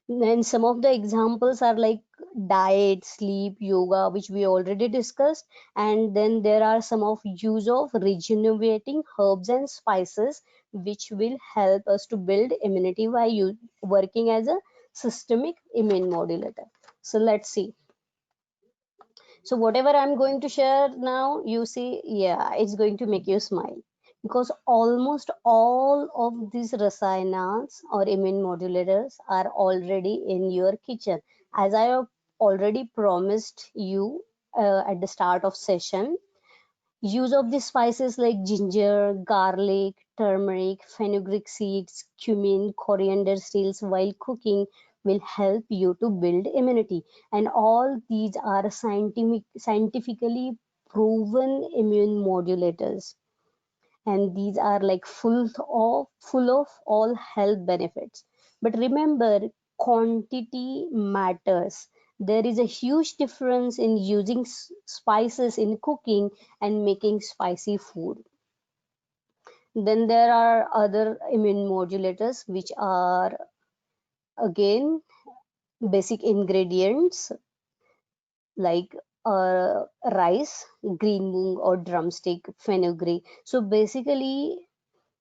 Then some of the examples are like diet, sleep, yoga, which we already discussed. And then there are some of use of regenerating herbs and spices which will help us to build immunity by working as a systemic immune modulator. So let's see. So whatever I'm going to share now, you see, yeah, it's going to make you smile, because almost all of these rasayanas or immune modulators are already in your kitchen. As I have already promised you at the start of session, use of these spices like ginger, garlic, turmeric, fenugreek seeds, cumin, coriander seeds while cooking will help you to build immunity. And all these are scientifically proven immune modulators. And these are like full of all health benefits. But remember, quantity matters. There is a huge difference in using spices in cooking and making spicy food. Then there are other immune modulators which are again basic ingredients like rice, green moong or drumstick, fenugreek. So basically,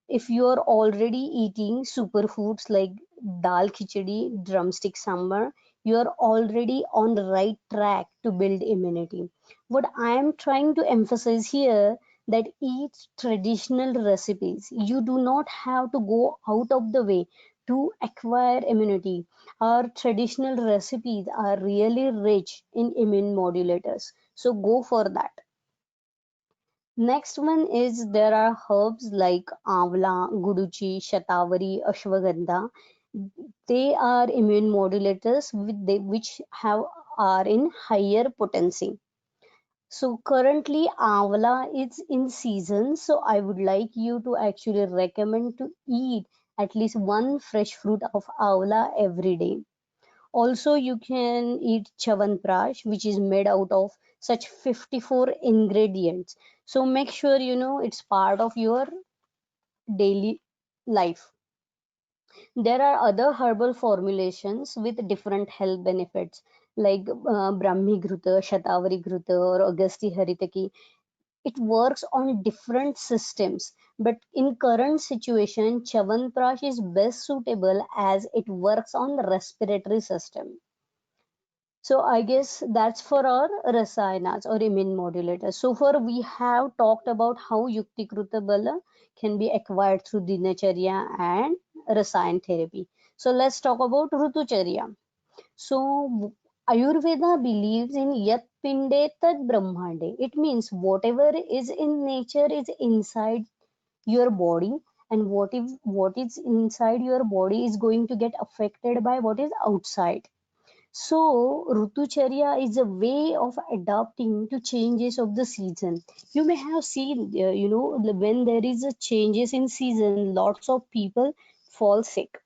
if you are already eating superfoods like dal khichdi, drumstick sambar, you are already on the right track to build immunity. What I am trying to emphasize here, that eat traditional recipes. You do not have to go out of the way to acquire immunity. Our traditional recipes are really rich in immune modulators. So go for that. Next one is there are herbs like Amla, Guduchi, Shatavari, Ashwagandha. They are immune modulators which have are in higher potency. So currently Amla is in season, so I would like you to actually recommend to eat at least one fresh fruit of Amla every day. Also, you can eat Chavanprash, which is made out of such 54 ingredients. So make sure you know it's part of your daily life. There are other herbal formulations with different health benefits like Brahmi Ghruta, Shatavari Ghruta, or Agasti Haritaki. It works on different systems, but in current situation, Chavanprash is best suitable as it works on the respiratory system. So I guess that's for our rasayanas or immune modulators. So far we have talked about how Yuktikruta Bala can be acquired through Dinacharya and Rasayan therapy. So let's talk about Rutucharya. So Ayurveda believes in Yat Pinde Tad Brahmande. It means whatever is in nature is inside your body, and what is inside your body is going to get affected by what is outside. So, Rutucharya is a way of adapting to changes of the season. You may have seen, when there is a changes in season, lots of people fall sick.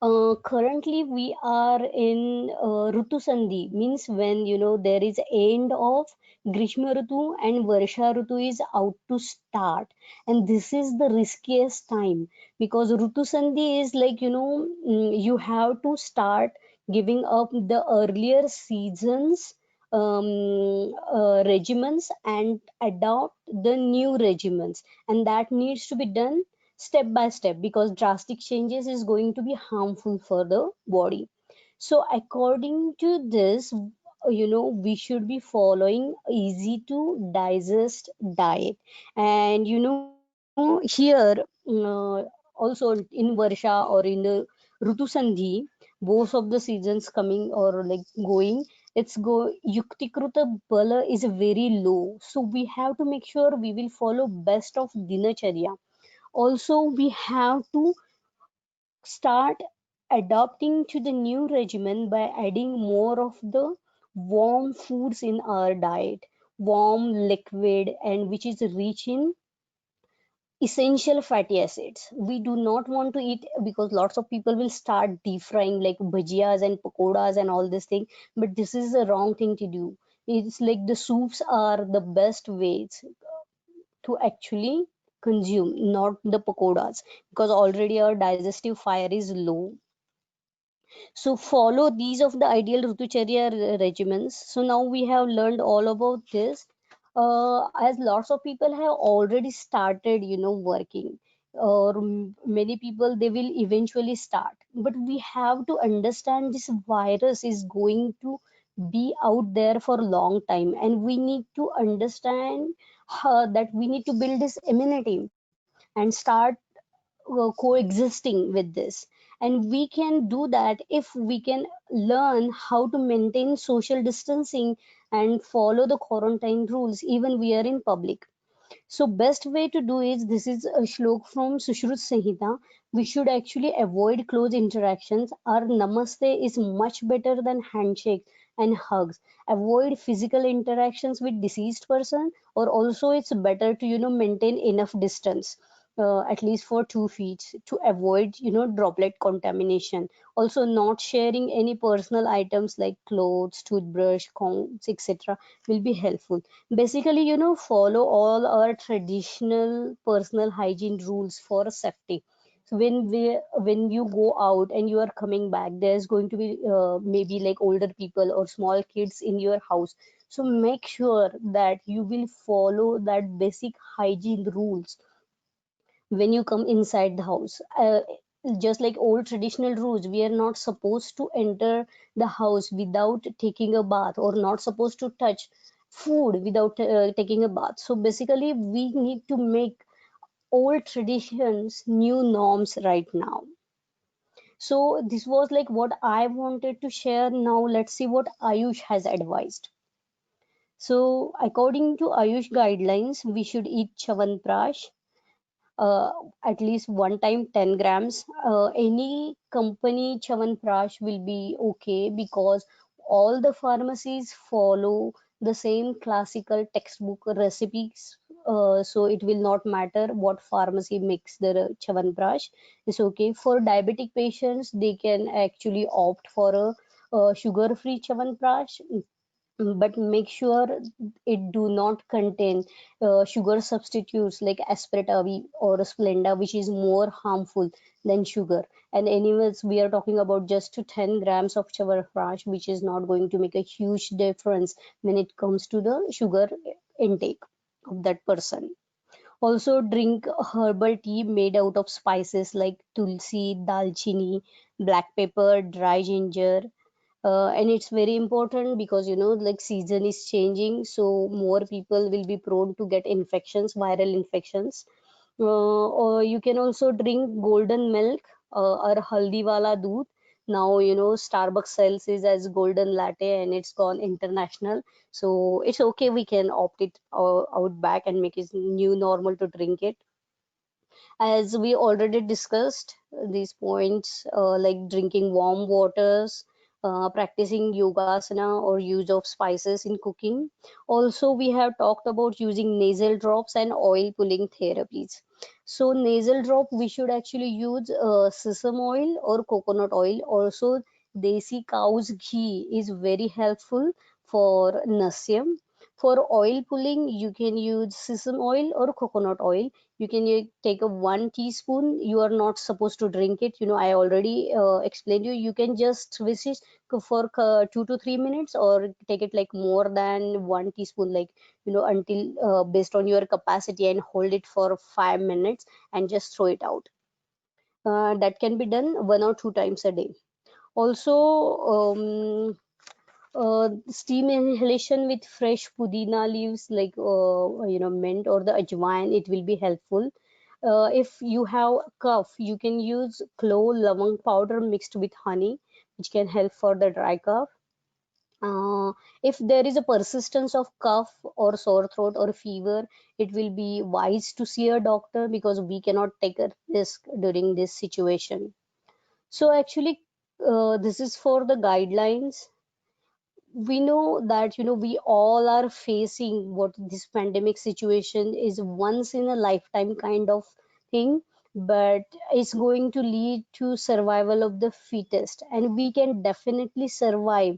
Currently, we are in Rutu Sandhi, means when there is end of Grishma Rutu and Varsha Rutu is out to start, and this is the riskiest time because Rutu Sandhi is like you have to start giving up the earlier seasons regimens and adopt the new regimens, and that needs to be done step by step because drastic changes is going to be harmful for the body. So according to this, we should be following easy to digest diet. And here also in Varsha or in the Rutu Sandhi, both of the seasons coming or like going, it's go Yuktikruta Bala is very low, so we have to make sure we will follow best of Dinacharya. Also we have to start adapting to the new regimen by adding more of the warm foods in our diet, warm liquid, and which is rich in essential fatty acids. We do not want to eat because lots of people will start deep frying like bhajiyas and pakodas and all this thing, but this is the wrong thing to do. It's like the soups are the best ways to actually consume, not the pakodas, because already our digestive fire is low. So follow these of the ideal Rutucharya regimens. So now we have learned all about this. As lots of people have already started, working, or many people they will eventually start. But we have to understand this virus is going to be out there for a long time, and we need to understand that we need to build this immunity and start coexisting with this, and we can do that if we can learn how to maintain social distancing and follow the quarantine rules even we are in public. So best way to do is, this is a shlok from Sushrut Samhita. We should actually avoid close interactions. Our namaste is much better than handshake and hugs. Avoid physical interactions with deceased person, or also it's better to maintain enough distance, at least for 2 feet, to avoid droplet contamination. Also not sharing any personal items like clothes, toothbrush, combs, etc. will be helpful. Basically follow all our traditional personal hygiene rules for safety. So when you go out and you are coming back, there's going to be maybe like older people or small kids in your house, so make sure that you will follow that basic hygiene rules when you come inside the house. Just like old traditional rules, we are not supposed to enter the house without taking a bath, or not supposed to touch food without taking a bath. So basically we need to make old traditions new norms right now. So this was like what I wanted to share. Now let's see what Ayush has advised. So according to Ayush guidelines, we should eat Chyawanprash uh, at least one time 10 grams. Any company Chyawanprash will be okay because all the pharmacies follow the same classical textbook recipes. So it will not matter what pharmacy makes the Chyawanprash. It's okay. For diabetic patients, they can actually opt for a sugar-free Chyawanprash, but make sure it do not contain sugar substitutes like aspartame or Splenda, which is more harmful than sugar. And anyways, we are talking about just 10 grams of chyawanprash, which is not going to make a huge difference when it comes to the sugar intake of that person. Also, drink herbal tea made out of spices like tulsi, dalchini, black pepper, dry ginger, and it's very important because like season is changing, so more people will be prone to get infections, viral infections. Or you can also drink golden milk or haldi wala doodh. Now Starbucks sells it as golden latte and it's gone international, so it's okay, we can opt it out back and make it new normal to drink it. As we already discussed these points, like drinking warm waters, practicing yogasana or use of spices in cooking. Also, we have talked about using nasal drops and oil pulling therapies. So nasal drop, we should actually use sesame oil or coconut oil. Also, desi cow's ghee is very helpful for nasym. For oil pulling, you can use sesame oil or coconut oil. You can take a 1 teaspoon. You are not supposed to drink it, I already explained you can just switch it for 2 to 3 minutes, or take it like more than 1 teaspoon, like until based on your capacity, and hold it for 5 minutes and just throw it out. That can be done 1 or 2 times a day. Also, steam inhalation with fresh pudina leaves, like mint or the ajwain, it will be helpful. If you have cough, you can use clove lavang powder mixed with honey, which can help for the dry cough. If there is a persistence of cough or sore throat or fever, it will be wise to see a doctor because we cannot take a risk during this situation. So actually, this is for the guidelines. We know that we all are facing what this pandemic situation is, once in a lifetime kind of thing, but it's going to lead to survival of the fittest, and we can definitely survive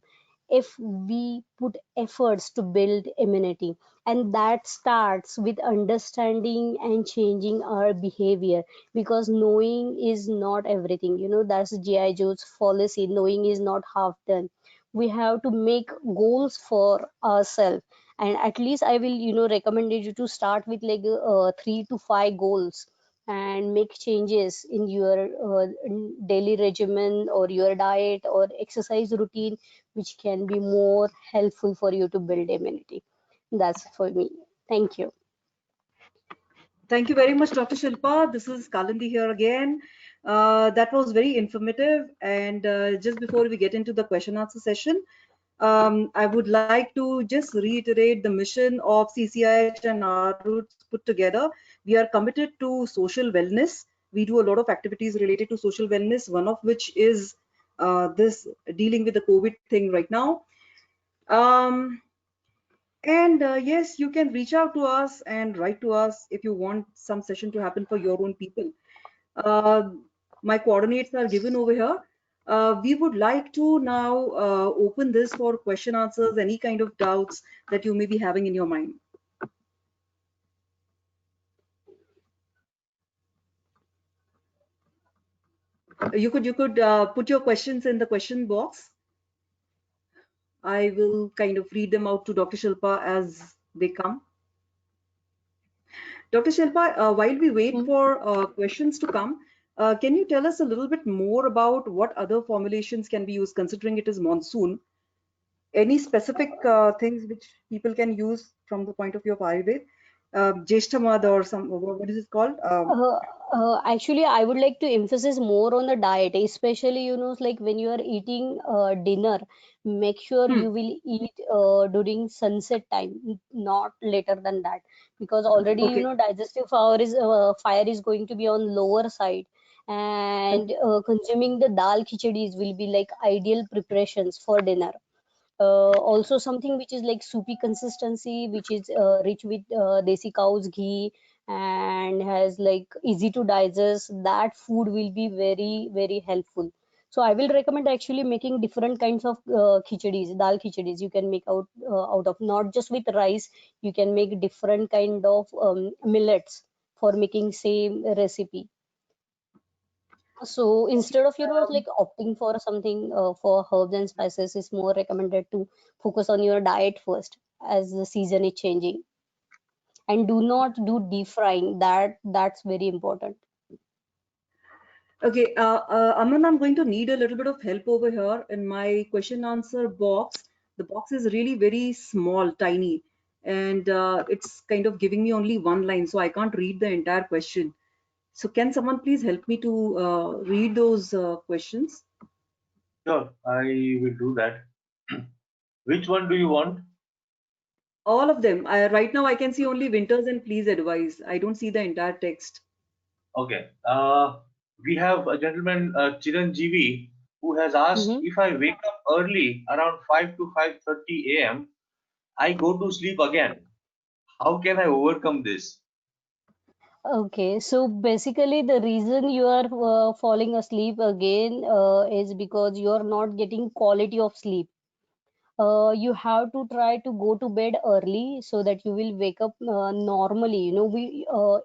if we put efforts to build immunity. And that starts with understanding and changing our behavior, because knowing is not everything. That's GI Joe's policy: knowing is not half done. We have to make goals for ourselves, and at least I will recommend you to start with like 3 to 5 goals, and make changes in your daily regimen or your diet or exercise routine, which can be more helpful for you to build immunity. That's for me. Thank you. Thank you very much, Dr. Shilpa. This is Kalindi here again. That was very informative. And just before we get into the question answer session, I would like to just reiterate the mission of CCIH and our roots put together. We are committed to social wellness. We do a lot of activities related to social wellness, one of which is this dealing with the COVID thing right now. And yes, you can reach out to us and write to us if you want some session to happen for your own people. My coordinates are given over here. We would like to now open this for question answers, any kind of doubts that you may be having in your mind. You could put your questions in the question box. I will kind of read them out to Dr. Shilpa as they come. Dr. Shilpa, while we wait for questions to come, can you tell us a little bit more about what other formulations can be used, considering it is monsoon? Any specific things which people can use from the point of view of Ayurveda? Jeshtamad or some, what is it called? Actually, I would like to emphasize more on the diet, especially, like when you are eating dinner, make sure Hmm. you will eat during sunset time, not later than that, because already, Okay. digestive power is fire is going to be on lower side, and Okay. consuming the dal khichdis will be like ideal preparations for dinner. Also something which is like soupy consistency, which is rich with desi cow's ghee and has like easy to digest, that food will be very very helpful. So I will recommend actually making different kinds of khichadis, dal khichadis. You can make out of not just with rice, you can make different kind of millets for making same recipe. So instead of like opting for something for herbs and spices, it's more recommended to focus on your diet first as the season is changing, and do not do deep frying. That's very important. Okay, Aman, I'm going to need a little bit of help over here in my question answer box. The box is really very small, tiny, and it's kind of giving me only one line, so I can't read the entire question. So can someone please help me to read those questions? Sure, I will do that. Which one do you want? All of them. Right now I can see only winters and please advise. I don't see the entire text. Okay. We have a gentleman, Chiranjeevi, who has asked, Hmm. if I wake up early around 5 to 5:30 a.m., I go to sleep again. How can I overcome this? Okay, so basically the reason you are falling asleep again is because you are not getting quality of sleep. You have to try to go to bed early so that you will wake up normally.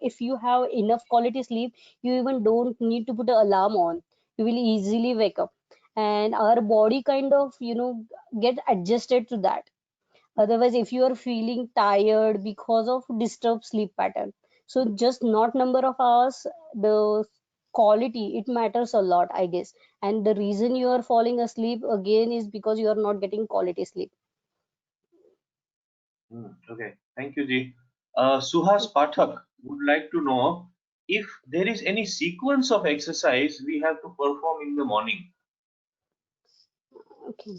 If you have enough quality sleep, you even don't need to put an alarm on. You will easily wake up, and our body kind of get adjusted to that. Otherwise, if you are feeling tired because of disturbed sleep pattern, so just not number of hours, the quality, it matters a lot, I guess. And the reason you are falling asleep again is because you are not getting quality sleep. Okay, thank you, Ji. Suhas Pathak would like to know if there is any sequence of exercise we have to perform in the morning. Okay.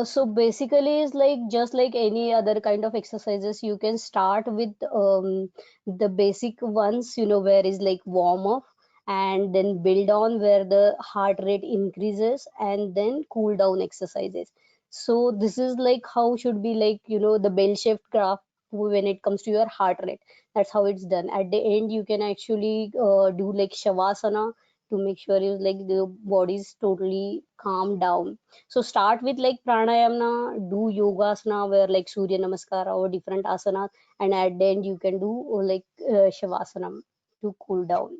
So basically, it's like just like any other kind of exercises, you can start with the basic ones, where is like warm up, and then build on where the heart rate increases, and then cool down exercises. So this is like how should be like, the bell-shaped graph when it comes to your heart rate. That's how it's done. At the end, you can actually do like Shavasana to make sure you like the body is totally calm down. So start with like pranayama, do yogasana where like Surya Namaskara or different asanas, and at the end you can do like Shavasana to cool down.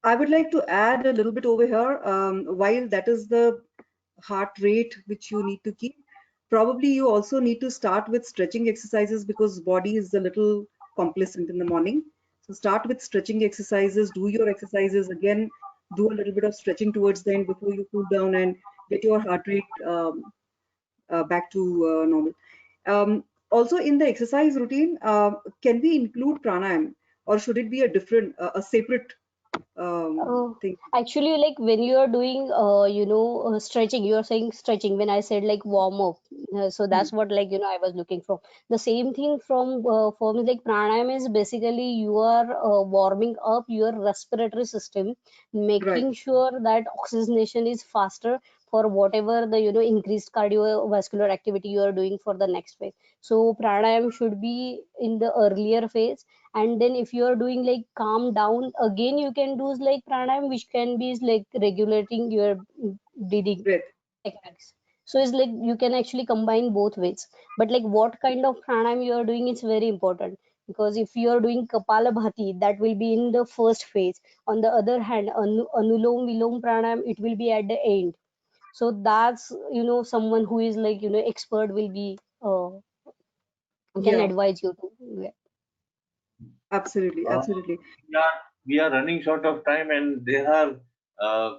I would like to add a little bit over here. While that is the heart rate which you need to keep, probably you also need to start with stretching exercises because body is a little complacent in the morning. So start with stretching exercises, do your exercises again, do a little bit of stretching towards the end before you cool down and get your heart rate back to normal. Also, in the exercise routine, can we include pranayam or should it be a different, a separate Uh, thing? Actually, like when you are doing, stretching, you are saying stretching. When I said like warm up, so Hmm. that's what like I was looking for. The same thing from for me, like pranayama is basically you are warming up your respiratory system, Right. making sure that oxygenation is faster for whatever the increased cardiovascular activity you are doing for the next phase. So pranayama should be in the earlier phase, and then if you are doing like calm down again, you can do like pranayam, which can be like regulating your breathing Breath. techniques. So it's like you can actually combine both ways, but like what kind of pranayam you are doing is very important, because if you are doing kapalabhati, that will be in the first phase. On the other hand, anulom vilom pranayam, it will be at the end. So that's someone who is like expert will be can Yeah, advise you to, yeah. absolutely, Uh, absolutely. we are running short of time, and there are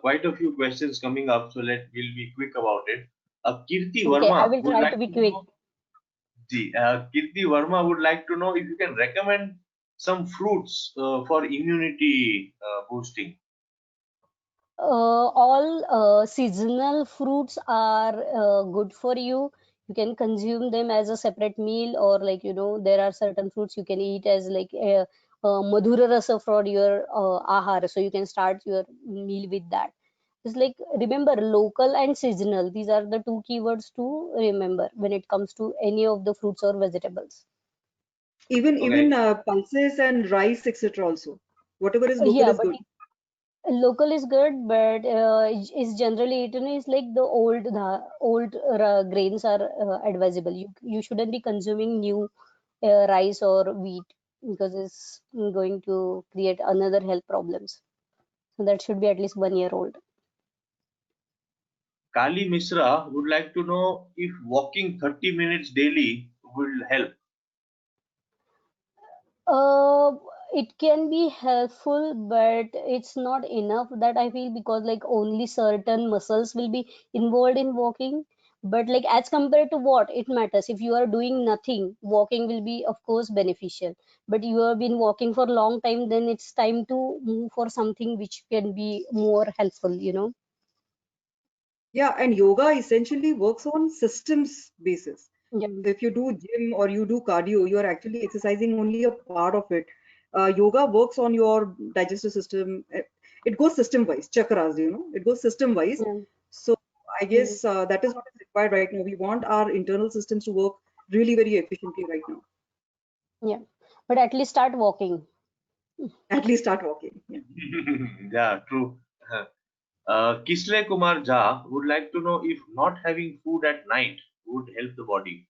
quite a few questions coming up. So we'll be quick about it. Kirti Okay, I Verma will would try to like be to quick. know. Kirti Verma would like to know if you can recommend some fruits for immunity boosting. All seasonal fruits are good for you. You can consume them as a separate meal, or like there are certain fruits you can eat as like madhura rasa for your ahar. So you can start your meal with that. It's like, remember, local and seasonal. These are the two keywords to remember when it comes to any of the fruits or vegetables. Even Okay. pulses and rice, etc. Also, whatever is local Yeah, is but good. local is good, but is generally eaten is like the old grains are advisable. You shouldn't be consuming new rice or wheat because it's going to create another health problems. So that should be at least 1 year old. Kali Misra would like to know if walking 30 minutes daily will help. Uh, it can be helpful, but it's not enough that I feel, because like only certain muscles will be involved in walking. But like as compared to what it matters, if you are doing nothing, walking will be of course beneficial. But you have been walking for a long time, then it's time to move for something which can be more helpful. Yeah, and yoga essentially works on systems basis. Yeah. If you do gym or you do cardio, you are actually exercising only a part of it. Yoga works on your digestive system. It goes system wise, chakras, it goes system wise. Yeah. So I Mm, guess that is what is required right now. We want our internal systems to work really very efficiently right now. yeah. But at least start walking. At least start walking. Yeah. Yeah, true. Kisle Kumar Jha would like to know if not having food at night would help the body.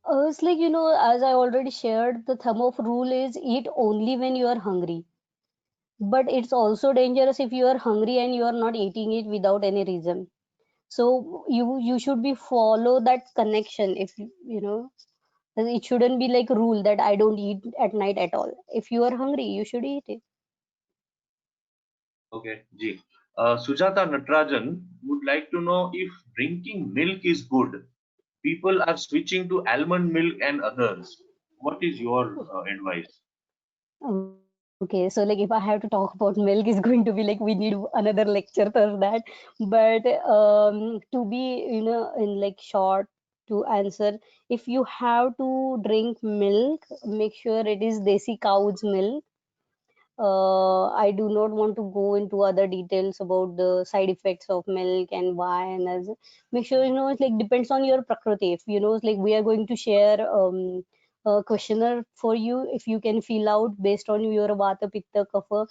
It's like, as I already shared, the thumb of rule is eat only when you are hungry. But it's also dangerous if you are hungry and you are not eating it without any reason. So you should be follow that connection. If it shouldn't be like rule that I don't eat at night at all. If you are hungry, you should eat it. Okay, Ji. Sujata Natarajan would like to know if drinking milk is good. People are switching to almond milk and others. What is your advice? Okay, so like if I have to talk about milk, is going to be like we need another lecture for that. But to be in like short to answer, if you have to drink milk, make sure it is desi cow's milk. I do not want to go into other details about the side effects of milk and why and as. Make sure it's like depends on your prakriti. If it's like we are going to share a questionnaire for you, if you can fill out based on your vata pitta kapha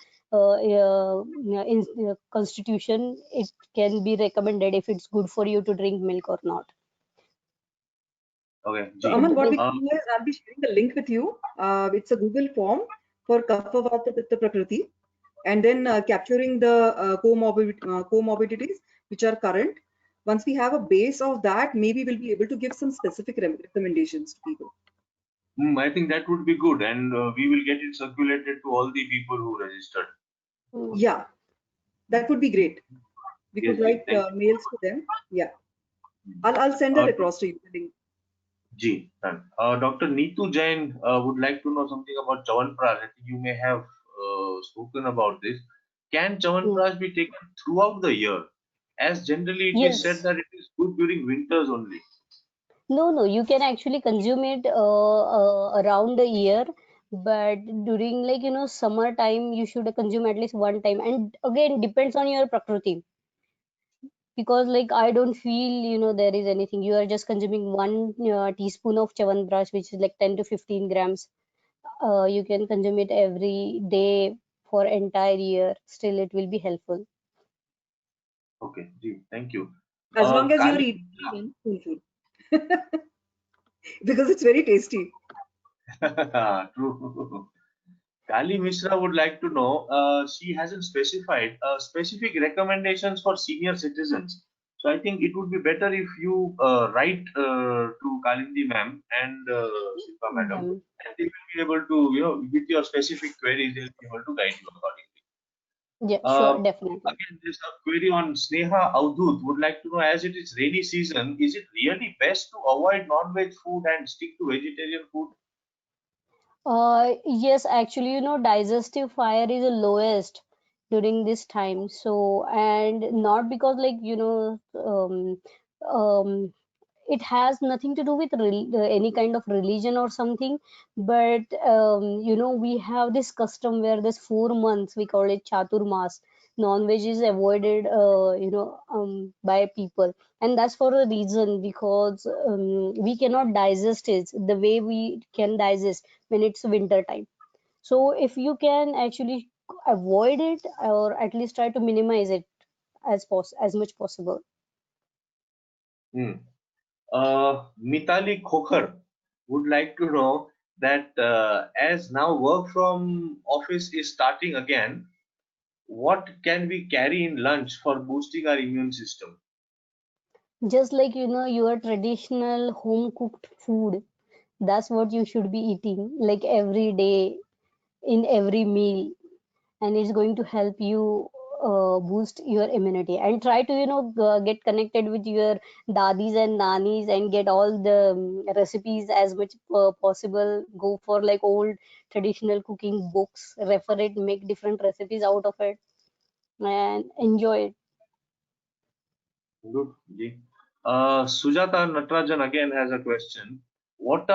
constitution, it can be recommended if it's good for you to drink milk or not. Okay, So Ji. It Aman, what we depends. Uh, can do is I'll be sharing the link with you. It's a Google form for Kapha Vata Pitta Prakriti, and then capturing the comorbidities which are current. Once we have a base of that, maybe we'll be able to give some specific recommendations to people. I think that would be good, and we will get it circulated to all the people who registered. Mm. Yeah, that would be great. We could Yes, Ji. write Thank mails to them. Yeah, you. I'll send that across to you. The link. Ji, done. Dr. Neetu Jain would like to know something about Chyawanprash. I think you may have spoken about this. Can Yeah. Chyawanprash be taken throughout the year? As generally it is said Yes. that it is good during winters only. No, no, you can actually consume it around a year, but during like summertime, you should consume at least one time. And again, depends on your prakriti, because like I don't feel there is anything. You are just consuming one teaspoon of chawanprash, which is like 10 to 15 grams. You can consume it every day for entire year. Still, it will be helpful. Okay, Ji, thank you. As long as you're Kali, eating full food, because it's very tasty. true. Kali Mishra would like to know, she hasn't specified specific recommendations for senior citizens. So I think it would be better if you write to Kalindi ma'am and Shilpa madam, Yeah. and they will be able to, with your specific queries, they'll be able to guide you accordingly. Yeah, Uh, sure, definitely. Again, there's a query on Sneha Avdut would like to know, as it is rainy season, is it really best to avoid non-veg food and stick to vegetarian food? Yes, actually, digestive fire is the lowest during this time. So, and not because like, um, it has nothing to do with any kind of religion or something, but we have this custom where this 4 months we call it chaturmas, non-veg is avoided by people, and that's for a reason, because we cannot digest it the way we can digest when it's winter time. So if you can actually avoid it, or at least try to minimize it as much possible. Hmm. Mitali Khokhar would like to know that as now work from office is starting again, what can we carry in lunch for boosting our immune system? Just like your traditional home cooked food, that's what you should be eating like every day in every meal, and it's going to help you boost your immunity. And try to get connected with your dadis and nanis and get all the recipes as much possible. Go for like old traditional cooking books, refer it, make different recipes out of it, and enjoy it. Good. Ji. Sujata Natarajan again has a question. What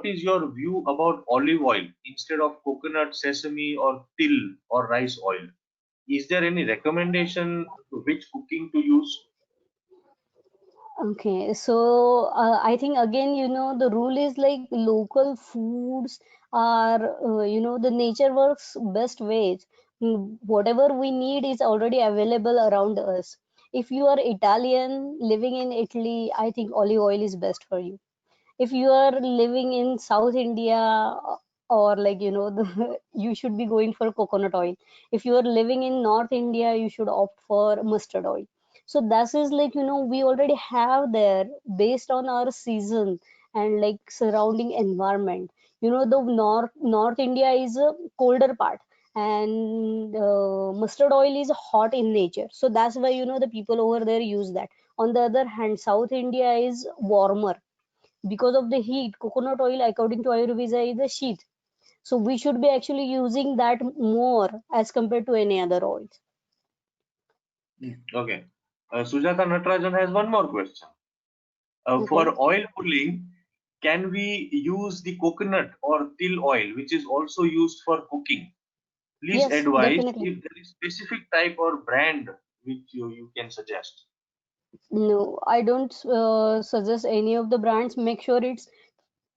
is your view about olive oil instead of coconut, sesame, or till or rice oil? Is there any recommendation which cooking to use? Okay, so I think again, the rule is like local foods are, the nature works best ways. Whatever we need is already available around us. If you are Italian living in Italy, I think olive oil is best for you. If you are living in South India, or like you should be going for coconut oil. If you are living in North India, you should opt for mustard oil. So that is like we already have there, based on our season and like surrounding environment. The North India is a colder part, and mustard oil is hot in nature, so that's why the people over there use that. On the other hand, South India is warmer. Because of the heat, coconut oil according to Ayurveda is a sheath, so we should be actually using that more as compared to any other oils. Okay. Sujata Natarajan has one more question. Okay. For oil pulling, can we use the coconut or till oil, which is also used for cooking? Please Yes, advise definitely. if there is specific type or brand which you can suggest. No, I don't suggest any of the brands. Make sure it's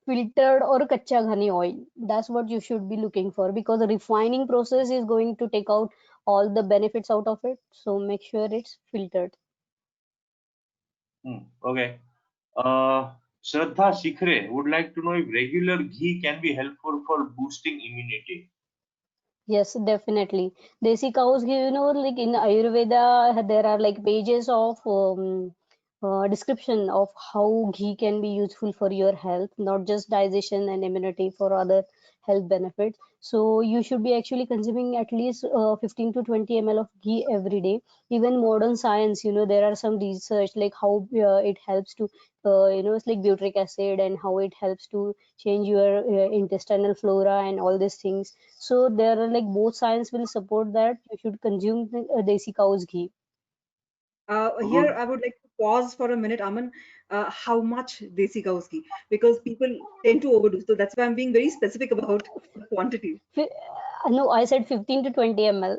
filtered or kacha ghani oil. That's what you should be looking for, because the refining process is going to take out all the benefits out of it. So make sure it's filtered. Okay. Uh, Shraddha Shikhre would like to know if regular ghee can be helpful for boosting immunity. Yes, definitely. Desi cows, like in Ayurveda, there are like pages of description of how ghee can be useful for your health, not just digestion and immunity, for other health benefits. So you should be actually consuming at least 15 to 20 ml of ghee every day. Even modern science, there are some research like how it helps to, it's like butyric acid, and how it helps to change your intestinal flora and all these things. So there are like both science will support that you should consume the desi cow's ghee. Here, Good. I would like to pause for a minute, Aman. How much desi cow's ghee? Because people tend to overdo. So that's why I'm being very specific about the quantity. No, I said 15 to 20 ml.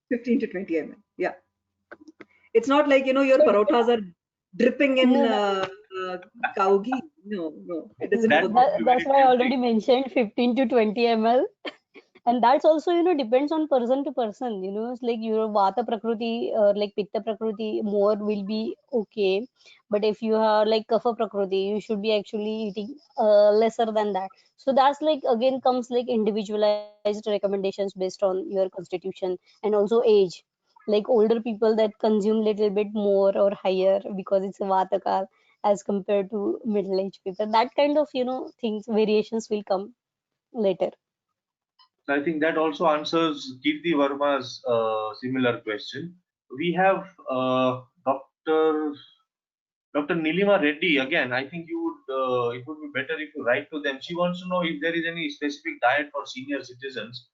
15 to 20 ml. Yeah. It's not like, your So parothas are dripping in no, uh, cow ghee. No, no, it doesn't That work would that be way. that's very why I already tempting. mentioned 15 to 20 ml. And that's also depends on person to person. It's like your vata prakriti or like pitta prakriti, more will be okay. But if you are like kapha prakriti, you should be actually eating lesser than that. So that's like again comes like individualized recommendations based on your constitution and also age. Like older people that consume little bit more or higher because it's a vatakal, as compared to middle aged people, that kind of things, variations will come later. So I think that also answers Kirti Verma's similar question. We have Dr. Nilima Reddy again. I think you would it would be better if you write to them. She wants to know if there is any specific diet for senior citizens.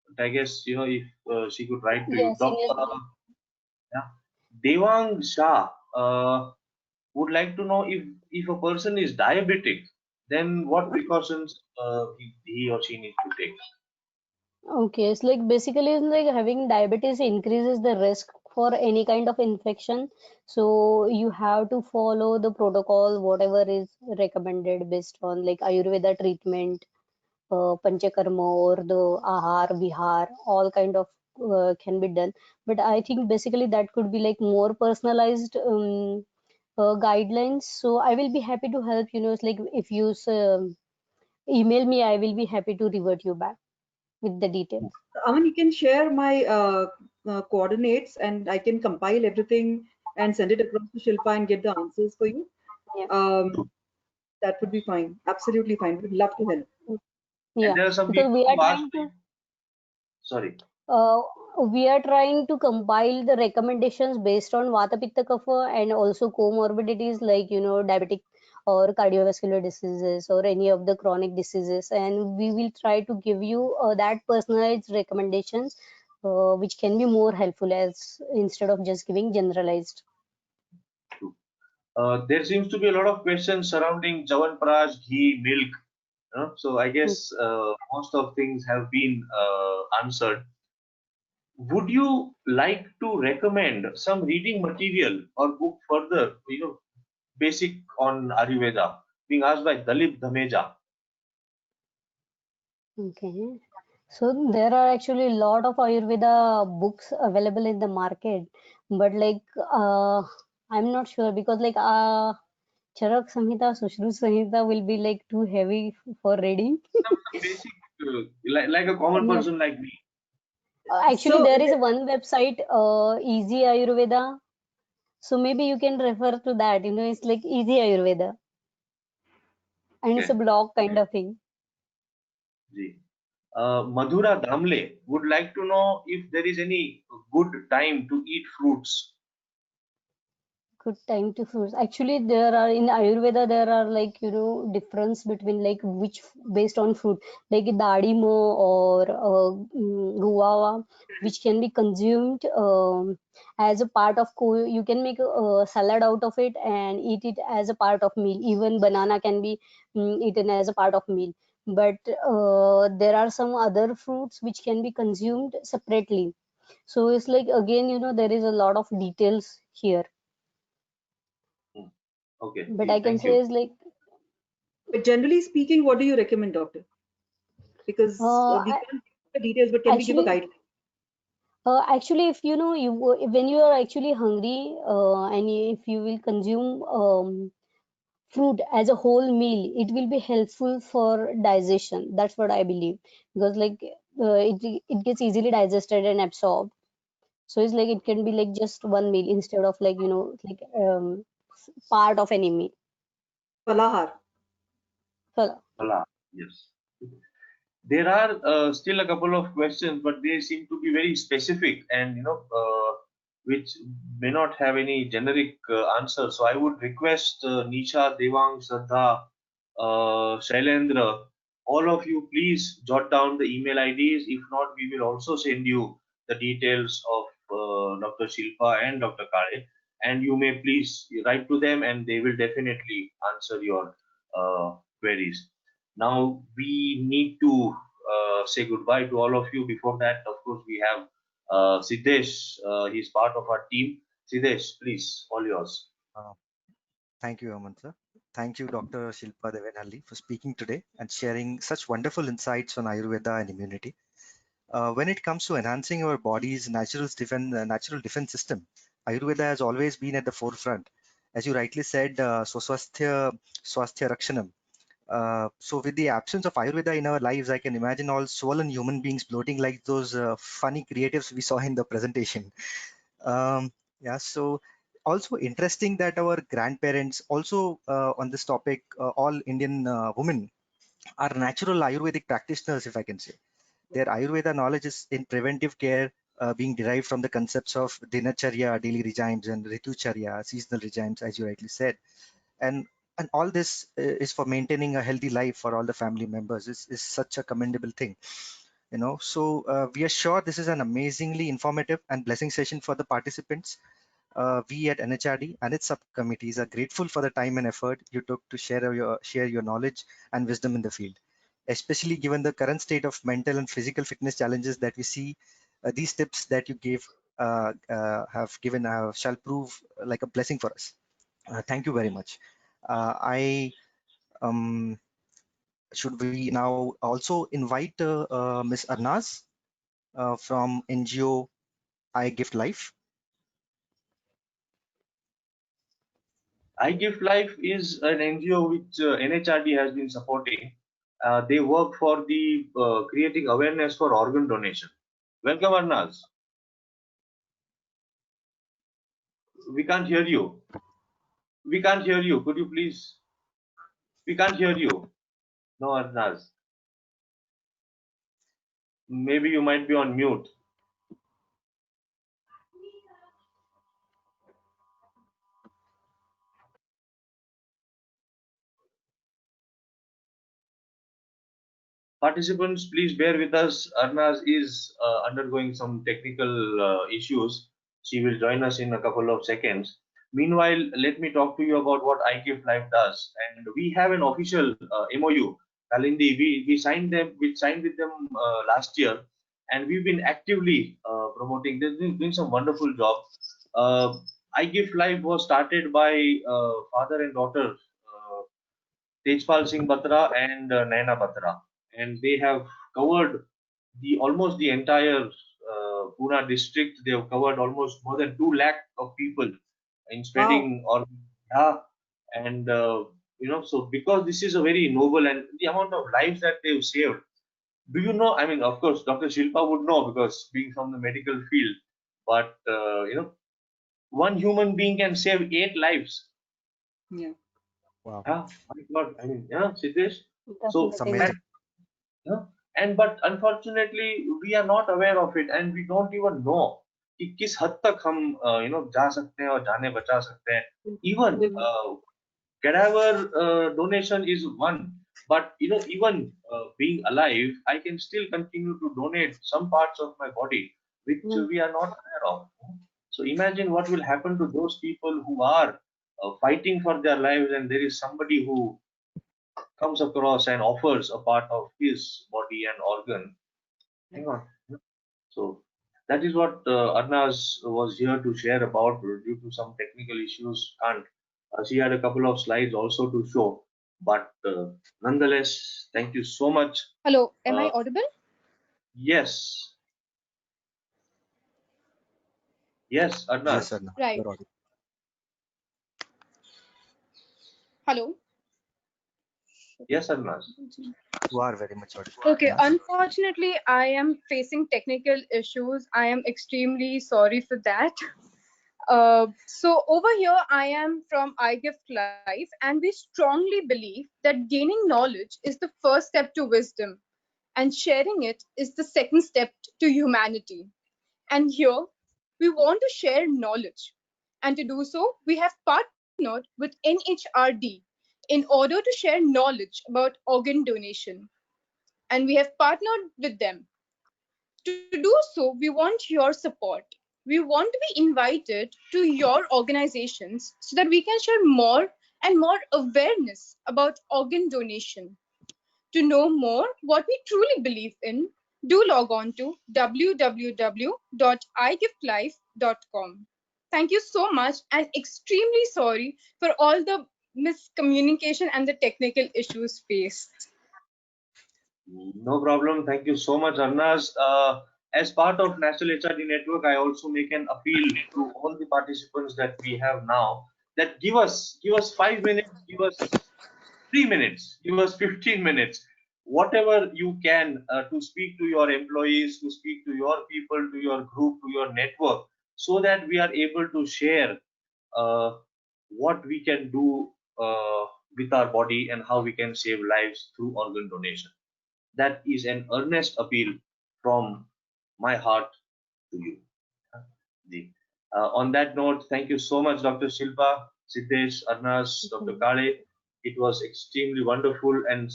But I guess if she could write to you, Yeah, senior Dr. Yeah, Devang Shah would like to know if a person is diabetic, then what precautions he or she needs to take. Okay, it's like basically it's like having diabetes increases the risk for any kind of infection. So you have to follow the protocol, whatever is recommended based on like Ayurveda treatment, Panchakarma or the Ahar, Vihar, all kind of can be done. But I think basically that could be like more personalized guidelines. So I will be happy to help, it's like if you email me, I will be happy to revert you back with the details. Aman, you can share my coordinates and I can compile everything and send it across to Shilpa and get the answers for you. Yeah. That would be fine. Absolutely fine. We'd love to help. And Yeah, there are some because people we are who ask trying me, to sorry. uh, compile the recommendations based on Vata Pitta Kapha and also comorbidities like diabetic or cardiovascular diseases or any of the chronic diseases, and we will try to give you that personalized recommendations which can be more helpful as instead of just giving generalized. There seems to be a lot of questions surrounding Chyawanprash, ghee, milk. So I Hmm. guess most of things have been answered. Would you like to recommend some reading material or book further, basic on Ayurveda? Being asked by Dalip Dhameja. Okay. So there are actually a lot of Ayurveda books available in the market, but like I'm not sure because like Charak Samhita, Sushruta Samhita will be like too heavy for reading. Some basic, like a common Yeah. person like me. Actually, So, there is one website, Easy Ayurveda. So maybe you can refer to that. It's like Easy Ayurveda, and it's a Okay. blog kind of thing. Ji. Madhura Damle would like to know if there is any good time to eat fruits. Good time to fruits. Actually, there are in Ayurveda, there are like, difference between like based on fruit, like dadimo or guava, which can be consumed as a part of, you can make a salad out of it and eat it as a part of meal. Even banana can be eaten as a part of meal. But there are some other fruits which can be consumed separately. So it's like, again, there is a lot of details here. Hmm. Okay, But ji, I can thank say you. is like but generally speaking, what do you recommend, doctor? Because we I, can't give the details, but can we give a actually guideline? actually if when you are actually hungry and if you will consume fruit as a whole meal, it will be helpful for digestion. That's what I believe, because like it gets easily digested and absorbed. So it's like it can be like just one meal instead of like like part of any meal. Palahar. So, Hala. Yes. There are still a couple of questions, but they seem to be very specific and which may not have any generic answer. So I would request Nisha, Devang, Shraddha, Shailendra, all of you, please jot down the email IDs. If not, we will also send you the details of Dr. Shilpa and Dr. Kale, and you may please write to them, and they will definitely answer your queries. Now we need to say goodbye to all of you. Before that, of course, we have Siddesh. He's part of our team. Siddesh, please, all yours. Uh, Thank you, Aman sir. Thank you, Dr. Shilpa Devenhalli, for speaking today and sharing such wonderful insights on Ayurveda and immunity. When it comes to enhancing our body's natural defense system, Ayurveda has always been at the forefront. As you rightly said, swasthya rakshanam. So with the absence of Ayurveda in our lives, I can imagine all swollen human beings bloating like those funny creatives we saw in the presentation. Yeah, so also interesting that our grandparents also on this topic, all Indian women are natural Ayurvedic practitioners, if I can say. Their Ayurveda knowledge is in preventive care, being derived from the concepts of dinacharya, daily regimes, and ritucharya, seasonal regimes, as you rightly said. And all this is for maintaining a healthy life for all the family members. Is such a commendable thing, you know. So we are sure this is an amazingly informative and blessing session for the participants. We at NHRD and its subcommittees are grateful for the time and effort you took to share your knowledge and wisdom in the field, especially given the current state of mental and physical fitness challenges that we see. These tips that you have given shall prove like a blessing for us. Thank you very much. I Should we now also invite Ms. Arnaz from NGO I Gift Life? I Gift Life is an NGO which NHRD has been supporting. They work for the creating awareness for organ donation. Welcome, Arnaz. We can't hear you. We can't hear you. Could you please? We can't hear you. No, Arnaz. Maybe you might be on mute. Participants, please bear with us. Arnaz is undergoing some technical issues. She will join us in a couple of seconds. Meanwhile, let me talk to you about what iGift Life does. And we have an official MOU. Kalindi, we signed with them last year, and we've been actively promoting. They're doing some wonderful job. iGift Life was started by father and daughter, Tejpal Singh Batra and Naina Batra, and they have covered almost the entire Pune district. They have covered almost more than 2 lakh of people in spreading yeah, and so because this is a very noble and the amount of lives that they've saved. Do you know? I mean, of course, Dr. Shilpa would know because being from the medical field, but one human being can save 8 lives. Yeah. Wow, Yeah, my God. I mean, yeah, Siddesh. So, it's Definitely. amazing. yeah, and but unfortunately we are not aware of it and we don't even know कि किस हद तक हम जा सकते हैं और जाने बचा सकते हैं. Even cadaver donation is one, but even being alive, I can still continue to donate some parts of my body which we are not aware of. So imagine what will happen to those people who are fighting for their lives, and there is somebody who comes across and offers a part of his body and organ. Hang on. So that is what Arnaz was here to share about. Due to some technical issues, can't. She had a couple of slides also to show, but nonetheless, thank you so much. Hello, am I Uh, audible? yes, yes, Yes, Arnaz. sir. No, Right. you're audible. Hello. Yes, Arnaz. You are very much audible. Okay, Arnaz. unfortunately, I am facing technical issues. I am extremely sorry for that. So over here, I am from iGift Life, and we strongly believe that gaining knowledge is the first step to wisdom, and sharing it is the second step to humanity. And here, we want to share knowledge. And to do so, we have partnered with NHRD in order to share knowledge about organ donation. And we have partnered with them. To do so, we want your support. We want to be invited to your organizations so that we can share more and more awareness about organ donation. To know more what we truly believe in, do log on to www.igiftlife.com. Thank you so much and extremely sorry for all the miscommunication and the technical issues faced. No problem. Thank you so much, Arnaz. As part of National HRD Network, I also make an appeal to all the participants that we have now that give us 5 minutes, give us 3 minutes, give us 15 minutes, whatever you can to speak to your employees, to speak to your people, to your group, to your network, so that we are able to share what we can do with our body and how we can save lives through organ donation. That is an earnest appeal from my heart to you. On that note, thank you so much, Dr. Shilpa, Siddesh, Arnaz, Dr. Kale. It was extremely wonderful and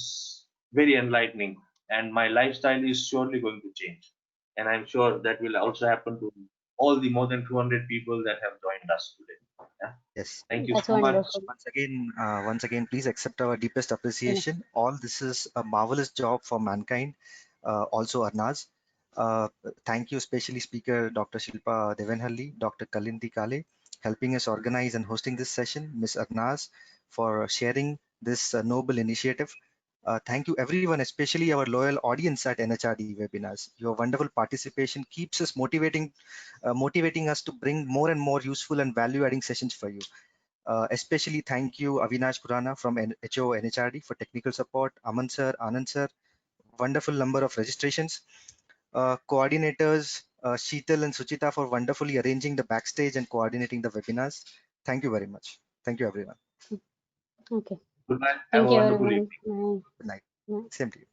very enlightening. And my lifestyle is surely going to change. And I'm sure that will also happen to all the more than 200 people that have joined us today. Yeah. Yes. Thank you That's so much. wonderful. Once again, please accept our deepest appreciation. All this is a marvelous job for mankind. Also, Arnaz. Thank you, especially speaker Dr. Shilpa Devanhalli, Dr. Kalinti Kale, helping us organize and hosting this session. Ms. Arnaz for sharing this noble initiative. Thank you, everyone, especially our loyal audience at NHRD webinars. Your wonderful participation keeps us motivating us to bring more and more useful and value-adding sessions for you. Especially thank you, Avinash Kurana from HO NHRD for technical support, Aman sir, Anand sir, wonderful number of registrations, coordinators, Sheetal and Suchita for wonderfully arranging the backstage and coordinating the webinars. Thank you very much. Thank you, everyone. Okay. Good night. Have Thank a you, wonderful everyone. evening. Good night. Bye. Same to you.